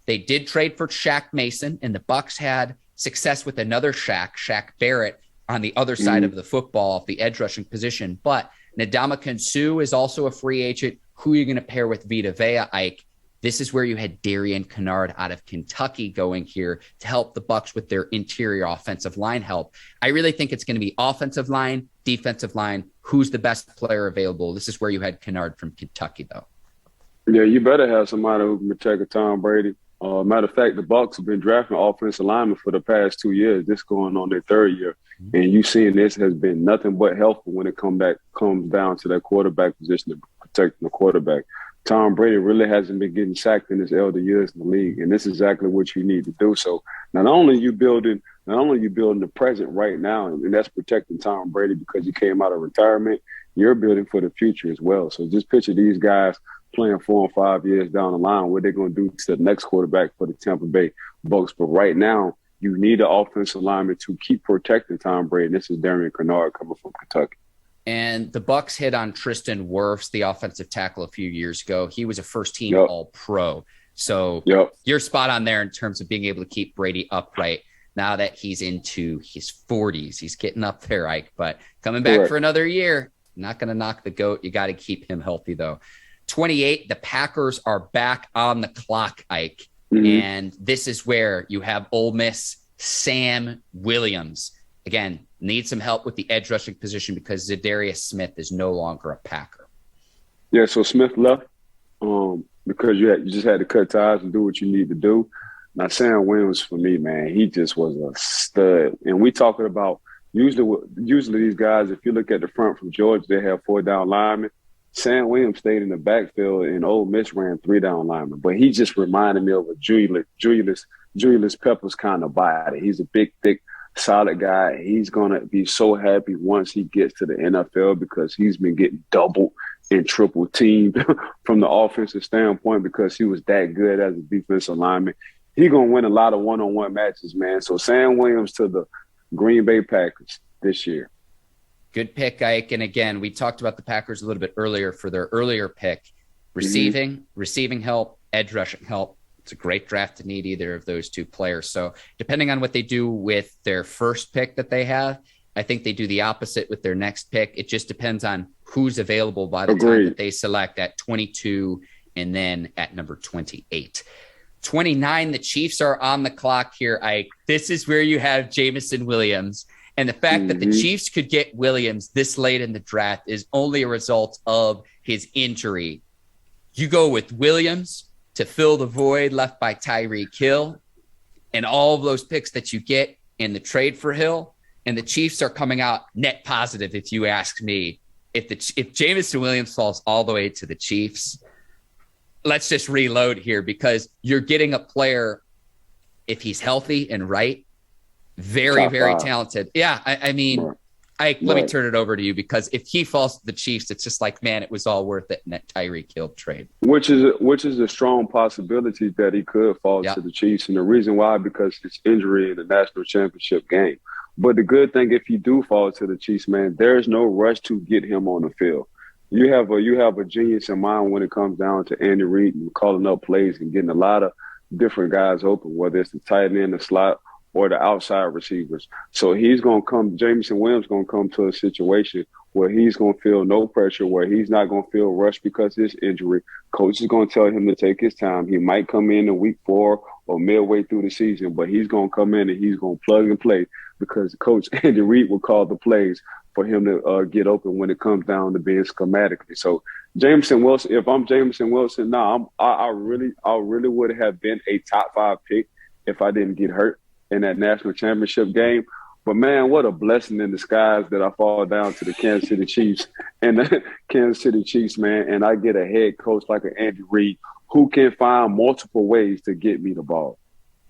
They did trade for Shaq Mason, and the Bucs had success with another Shaq Barrett, on the other side of the football, the edge rushing position. But Ndamukong Suh is also a free agent. Who are you going to pair with Vita Vea, Ike? This is where you had Darian Kennard out of Kentucky going here to help the Bucs with their interior offensive line help. I really think it's going to be offensive line, defensive line. Who's the best player available? This is where you had Kennard from Kentucky, though. Yeah, you better have somebody who can protect a Tom Brady. Matter of fact, the Bucs have been drafting offensive linemen for the past 2 years. This going on their 3rd year. And you seeing this has been nothing but helpful when it comes down to that quarterback position, to protecting the quarterback. Tom Brady really hasn't been getting sacked in his elder years in the league, and this is exactly what you need to do. So not only are you building the present right now, and that's protecting Tom Brady because he came out of retirement, you're building for the future as well. So just picture these guys playing 4 and 5 years down the line, what they're going to do to the next quarterback for the Tampa Bay Bucs. But right now, you need an offensive lineman to keep protecting Tom Brady. This is Darian Kennard coming from Kentucky. And the Bucs hit on Tristan Wirfs, the offensive tackle, a few years ago. He was a first-team All-Pro. So you're spot on there in terms of being able to keep Brady upright now that he's into his 40s. He's getting up there, Ike, but coming back for another year. Not going to knock the GOAT. You got to keep him healthy, though. 28, the Packers are back on the clock, Ike. And this is where you have Ole Miss, Sam Williams. Again, need some help with the edge rushing position because Zadarius Smith is no longer a Packer. Yeah, so Smith left because you just had to cut ties and do what you need to do. Now, Sam Williams, for me, man, he just was a stud. And we talking about usually these guys, if you look at the front from Georgia, they have 4 down linemen. Sam Williams stayed in the backfield, and Ole Miss ran 3 down linemen. But he just reminded me of a Julius Peppers kind of body. He's a big, thick, solid guy. He's going to be so happy once he gets to the NFL because he's been getting double and triple teamed from the offensive standpoint because he was that good as a defensive lineman. He's going to win a lot of one-on-one matches, man. So Sam Williams to the Green Bay Packers this year. Good pick, Ike. And again, we talked about the Packers a little bit earlier for their earlier pick. Receiving help, edge rushing help. It's a great draft to need either of those 2 players. So depending on what they do with their first pick that they have, I think they do the opposite with their next pick. It just depends on who's available by the time that they select at 22 and then at number 28. 29, the Chiefs are on the clock here, Ike. This is where you have Jameson Williams. And the fact that the Chiefs could get Williams this late in the draft is only a result of his injury. You go with Williams to fill the void left by Tyreek Hill and all of those picks that you get in the trade for Hill. And the Chiefs are coming out net positive, if you ask me. If Jameson Williams falls all the way to the Chiefs, let's just reload here, because you're getting a player, if he's healthy and right, very, very talented. Yeah, I mean, let me turn it over to you, because if he falls to the Chiefs, it's just like, man, it was all worth it in that Tyreek Hill trade. Which is a strong possibility that he could fall to the Chiefs. And the reason why, because his injury in the national championship game. But the good thing, if he do fall to the Chiefs, man, there's no rush to get him on the field. You have a genius in mind when it comes down to Andy Reid and calling up plays and getting a lot of different guys open, whether it's the tight end, the slot, or the outside receivers. So Jameson Williams going to come to a situation where he's going to feel no pressure, where he's not going to feel rushed because of his injury. Coach is going to tell him to take his time. He might come in week 4 or midway through the season, but he's going to come in and he's going to plug and play, because Coach Andy Reid will call the plays for him to get open when it comes down to being schematically. So Jameson Wilson, if I'm Jameson Wilson, I really would have been a top 5 pick if I didn't get hurt in that national championship game. But man, what a blessing in disguise that I fall down to the Kansas City Chiefs and the Kansas City Chiefs, man. And I get a head coach like an Andy Reid who can find multiple ways to get me the ball.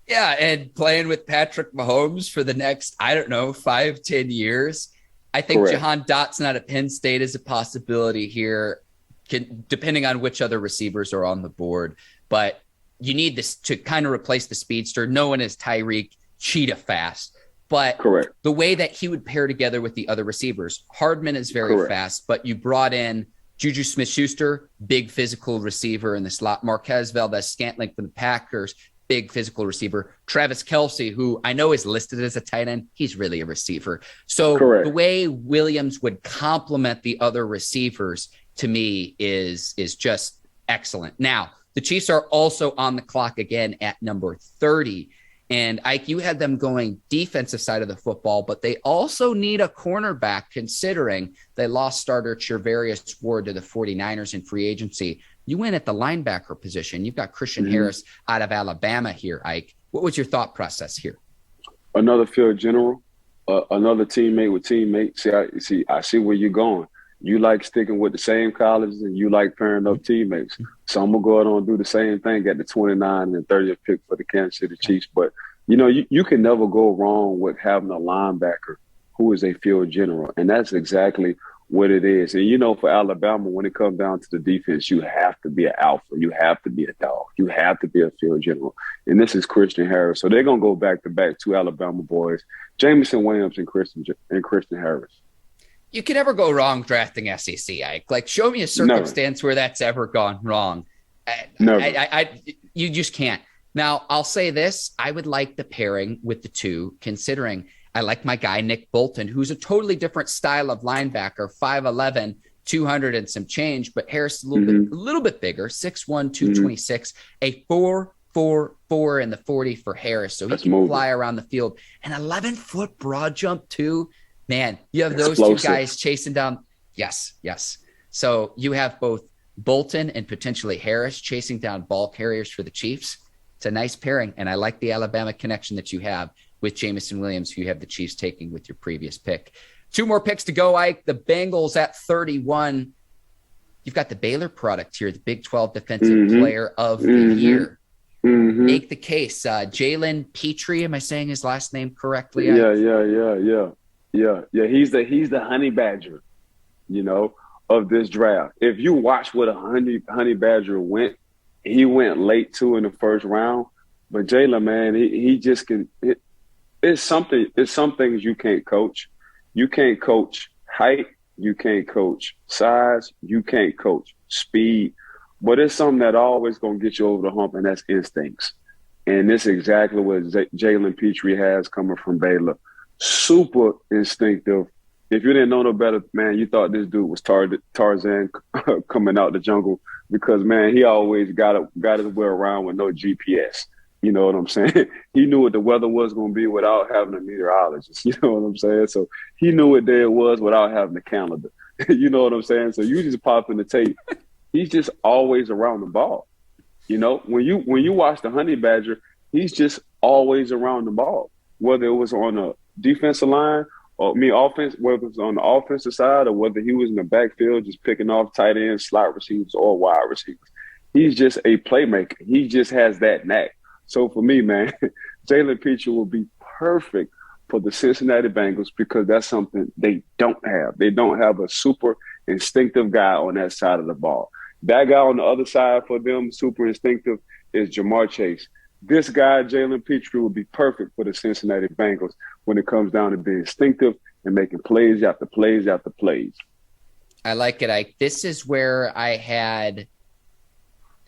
Yeah, and playing with Patrick Mahomes for the next, 5-10 years. I think Jahan Dotson out of Penn State is a possibility here, depending on which other receivers are on the board. But you need this to kind of replace the speedster. No one is Tyreek cheetah fast. But the way that he would pair together with the other receivers, Hardman is very fast, but you brought in Juju Smith-Schuster, big physical receiver in the slot. Marquez Valdez-Scantling from the Packers, big physical receiver. Travis Kelce, who I know is listed as a tight end, he's really a receiver. So the way Williams would complement the other receivers, to me, is just excellent. Now, the Chiefs are also on the clock again at number 30. And Ike, you had them going defensive side of the football, but they also need a cornerback, considering they lost starter Charvarius Ward to the 49ers in free agency. You went at the linebacker position. You've got Christian Harris out of Alabama here, Ike. What was your thought process here? Another field general, another teammate with teammates. I see where you're going. You like sticking with the same colleges and you like pairing up teammates. So I'm going to go ahead and do the same thing at the 29 and 30th pick for the Kansas City Chiefs. But, you can never go wrong with having a linebacker who is a field general. And that's exactly what it is. And, for Alabama, when it comes down to the defense, you have to be an alpha. You have to be a dog. You have to be a field general. And this is Christian Harris. So they're going to go back-to-back, 2 Alabama boys, Jameson Williams and Christian Harris. You can never go wrong drafting SEC, Ike. Like, show me a circumstance where that's ever gone wrong. You just can't. Now, I'll say this. I would like the pairing with the 2, considering I like my guy, Nick Bolton, who's a totally different style of linebacker, 5'11", 200 and some change, but Harris is a little bit bigger, 6'1", 226, a 4.44 in the 40 for Harris. So he can fly around the field. An 11-foot broad jump, too. Man, you have those 2 guys chasing down. Yes. So you have both Bolton and potentially Harris chasing down ball carriers for the Chiefs. It's a nice pairing, and I like the Alabama connection that you have with Jameson Williams, who you have the Chiefs taking with your previous pick. 2 more picks to go, Ike. The Bengals at 31. You've got the Baylor product here, the Big 12 Defensive Player of the Year. Make the case. Jalen Petrie, am I saying his last name correctly? Yeah. He's the honey badger, of this draft. If you watch what a honey badger went, he went late 2 in the first round. But Jalen, man, he just can. It's some things you can't coach. You can't coach height. You can't coach size. You can't coach speed. But it's something that always gonna get you over the hump, and that's instincts. And this is exactly what Jalen Petrie has coming from Baylor. super instinctive. If you didn't know no better, man, you thought this dude was Tarzan coming out the jungle because, man, he always got his way around with no GPS. You know what I'm saying? He knew what the weather was going to be without having a meteorologist. You know what I'm saying? So he knew what day it was without having a calendar. You know what I'm saying? So you just pop in the tape. He's just always around the ball. You know, when you watch the Honey Badger, he's just always around the ball, whether it was on a defensive line offense, whether it was on the offensive side or whether he was in the backfield just picking off tight ends, slot receivers, or wide receivers. He's just a playmaker. He just has that knack. So for me, man, Jalen Pitre will be perfect for the Cincinnati Bengals because that's something they don't have. They don't have a super instinctive guy on that side of the ball. That guy on the other side for them, super instinctive, is Jamar Chase. This guy, Jalen Pitre, will be perfect for the Cincinnati Bengals when it comes down to being instinctive and making plays after plays after plays. I like it, Ike. This is where I had –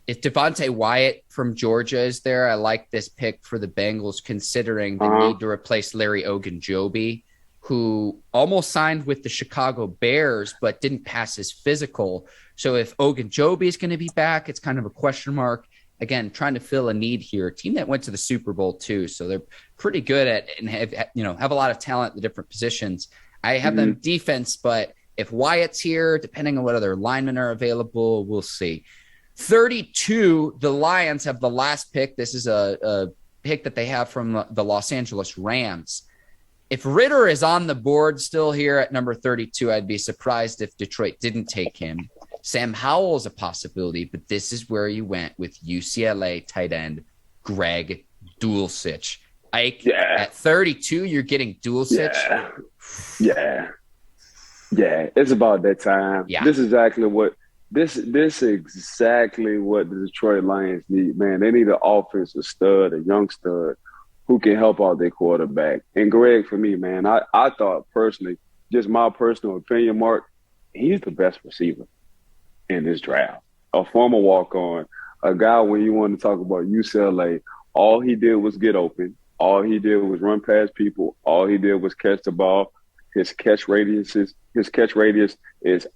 if Devonte Wyatt from Georgia is there, I like this pick for the Bengals considering the need to replace Larry Ogunjobi, who almost signed with the Chicago Bears but didn't pass his physical. So if Ogunjobi is going to be back, it's kind of a question mark. Again, trying to fill a need here. A team that went to the Super Bowl too, so they're pretty good at and have a lot of talent at the different positions. I have them defense, but if Wyatt's here, depending on what other linemen are available, we'll see. 32, the Lions have the last pick. This is a pick that they have from the Los Angeles Rams. If Ritter is on the board still here at number 32, I'd be surprised if Detroit didn't take him. Sam Howell is a possibility, but this is where you went with UCLA tight end Greg Dulcich. Ike, at 32, you're getting Dulcich? Yeah. It's about that time. Yeah. This is exactly what the Detroit Lions need, man. They need an offensive stud, a young stud who can help out their quarterback. And Greg, for me, man, I thought personally, just my personal opinion, Mark, he's the best receiver in this draft. A former walk-on, a guy when you want to talk about UCLA, all he did was get open. All he did was run past people. All he did was catch the ball. His catch radius is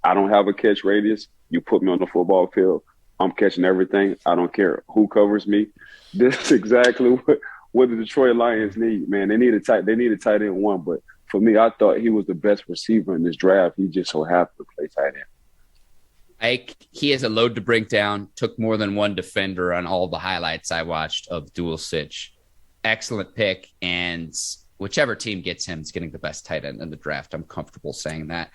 I don't have a catch radius. You put me on the football field, I'm catching everything. I don't care who covers me. This is exactly what the Detroit Lions need, man. They need a tight end one, but for me, I thought he was the best receiver in this draft. He just so happened to play tight end. Ike, he has a load to bring down. Took more than one defender on all the highlights I watched of Dulcich. Excellent pick, and whichever team gets him is getting the best tight end in the draft. I'm comfortable saying that.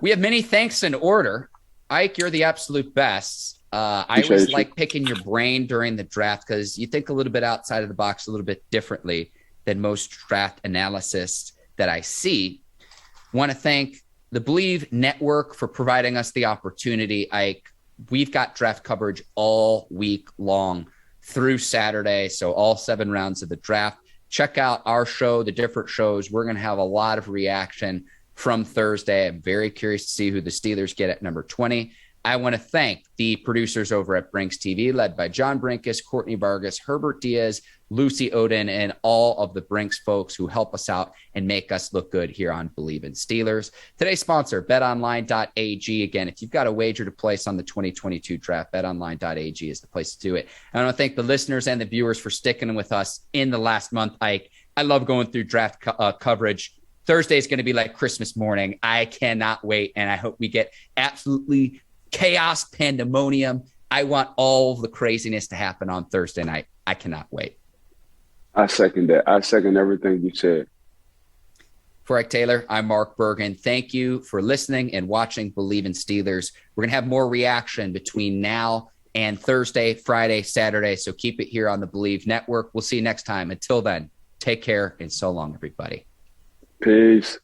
We have many thanks in order. Ike, you're the absolute best. I always like picking your brain during the draft because you think a little bit outside of the box, a little bit differently than most draft analysts that I see. Want to thank the Bleav Network for providing us the opportunity. Ike, we've got draft coverage all week long through Saturday, so all 7 rounds of the draft. Check out our show, the different shows. We're going to have a lot of reaction from Thursday. I'm very curious to see who the Steelers get at number 20. I want to thank the producers over at Brinks TV, led by John Brinkus, Courtney Vargas, Herbert Diaz, Lucy Oden, and all of the Brinks folks who help us out and make us look good here on Bleav in Steelers. Today's sponsor, betonline.ag. Again, if you've got a wager to place on the 2022 draft, betonline.ag is the place to do it. I want to thank the listeners and the viewers for sticking with us in the last month, Ike. I love going through draft coverage. Thursday is going to be like Christmas morning. I cannot wait, and I hope we get absolutely chaos, pandemonium. I want all the craziness to happen on Thursday night. I cannot wait. I second that. I second everything you said. For Ike Taylor, I'm Mark Bergin. Thank you for listening and watching Bleav in Steelers. We're going to have more reaction between now and Thursday, Friday, Saturday, so keep it here on the Bleav Network. We'll see you next time. Until then, take care and so long, everybody. Peace.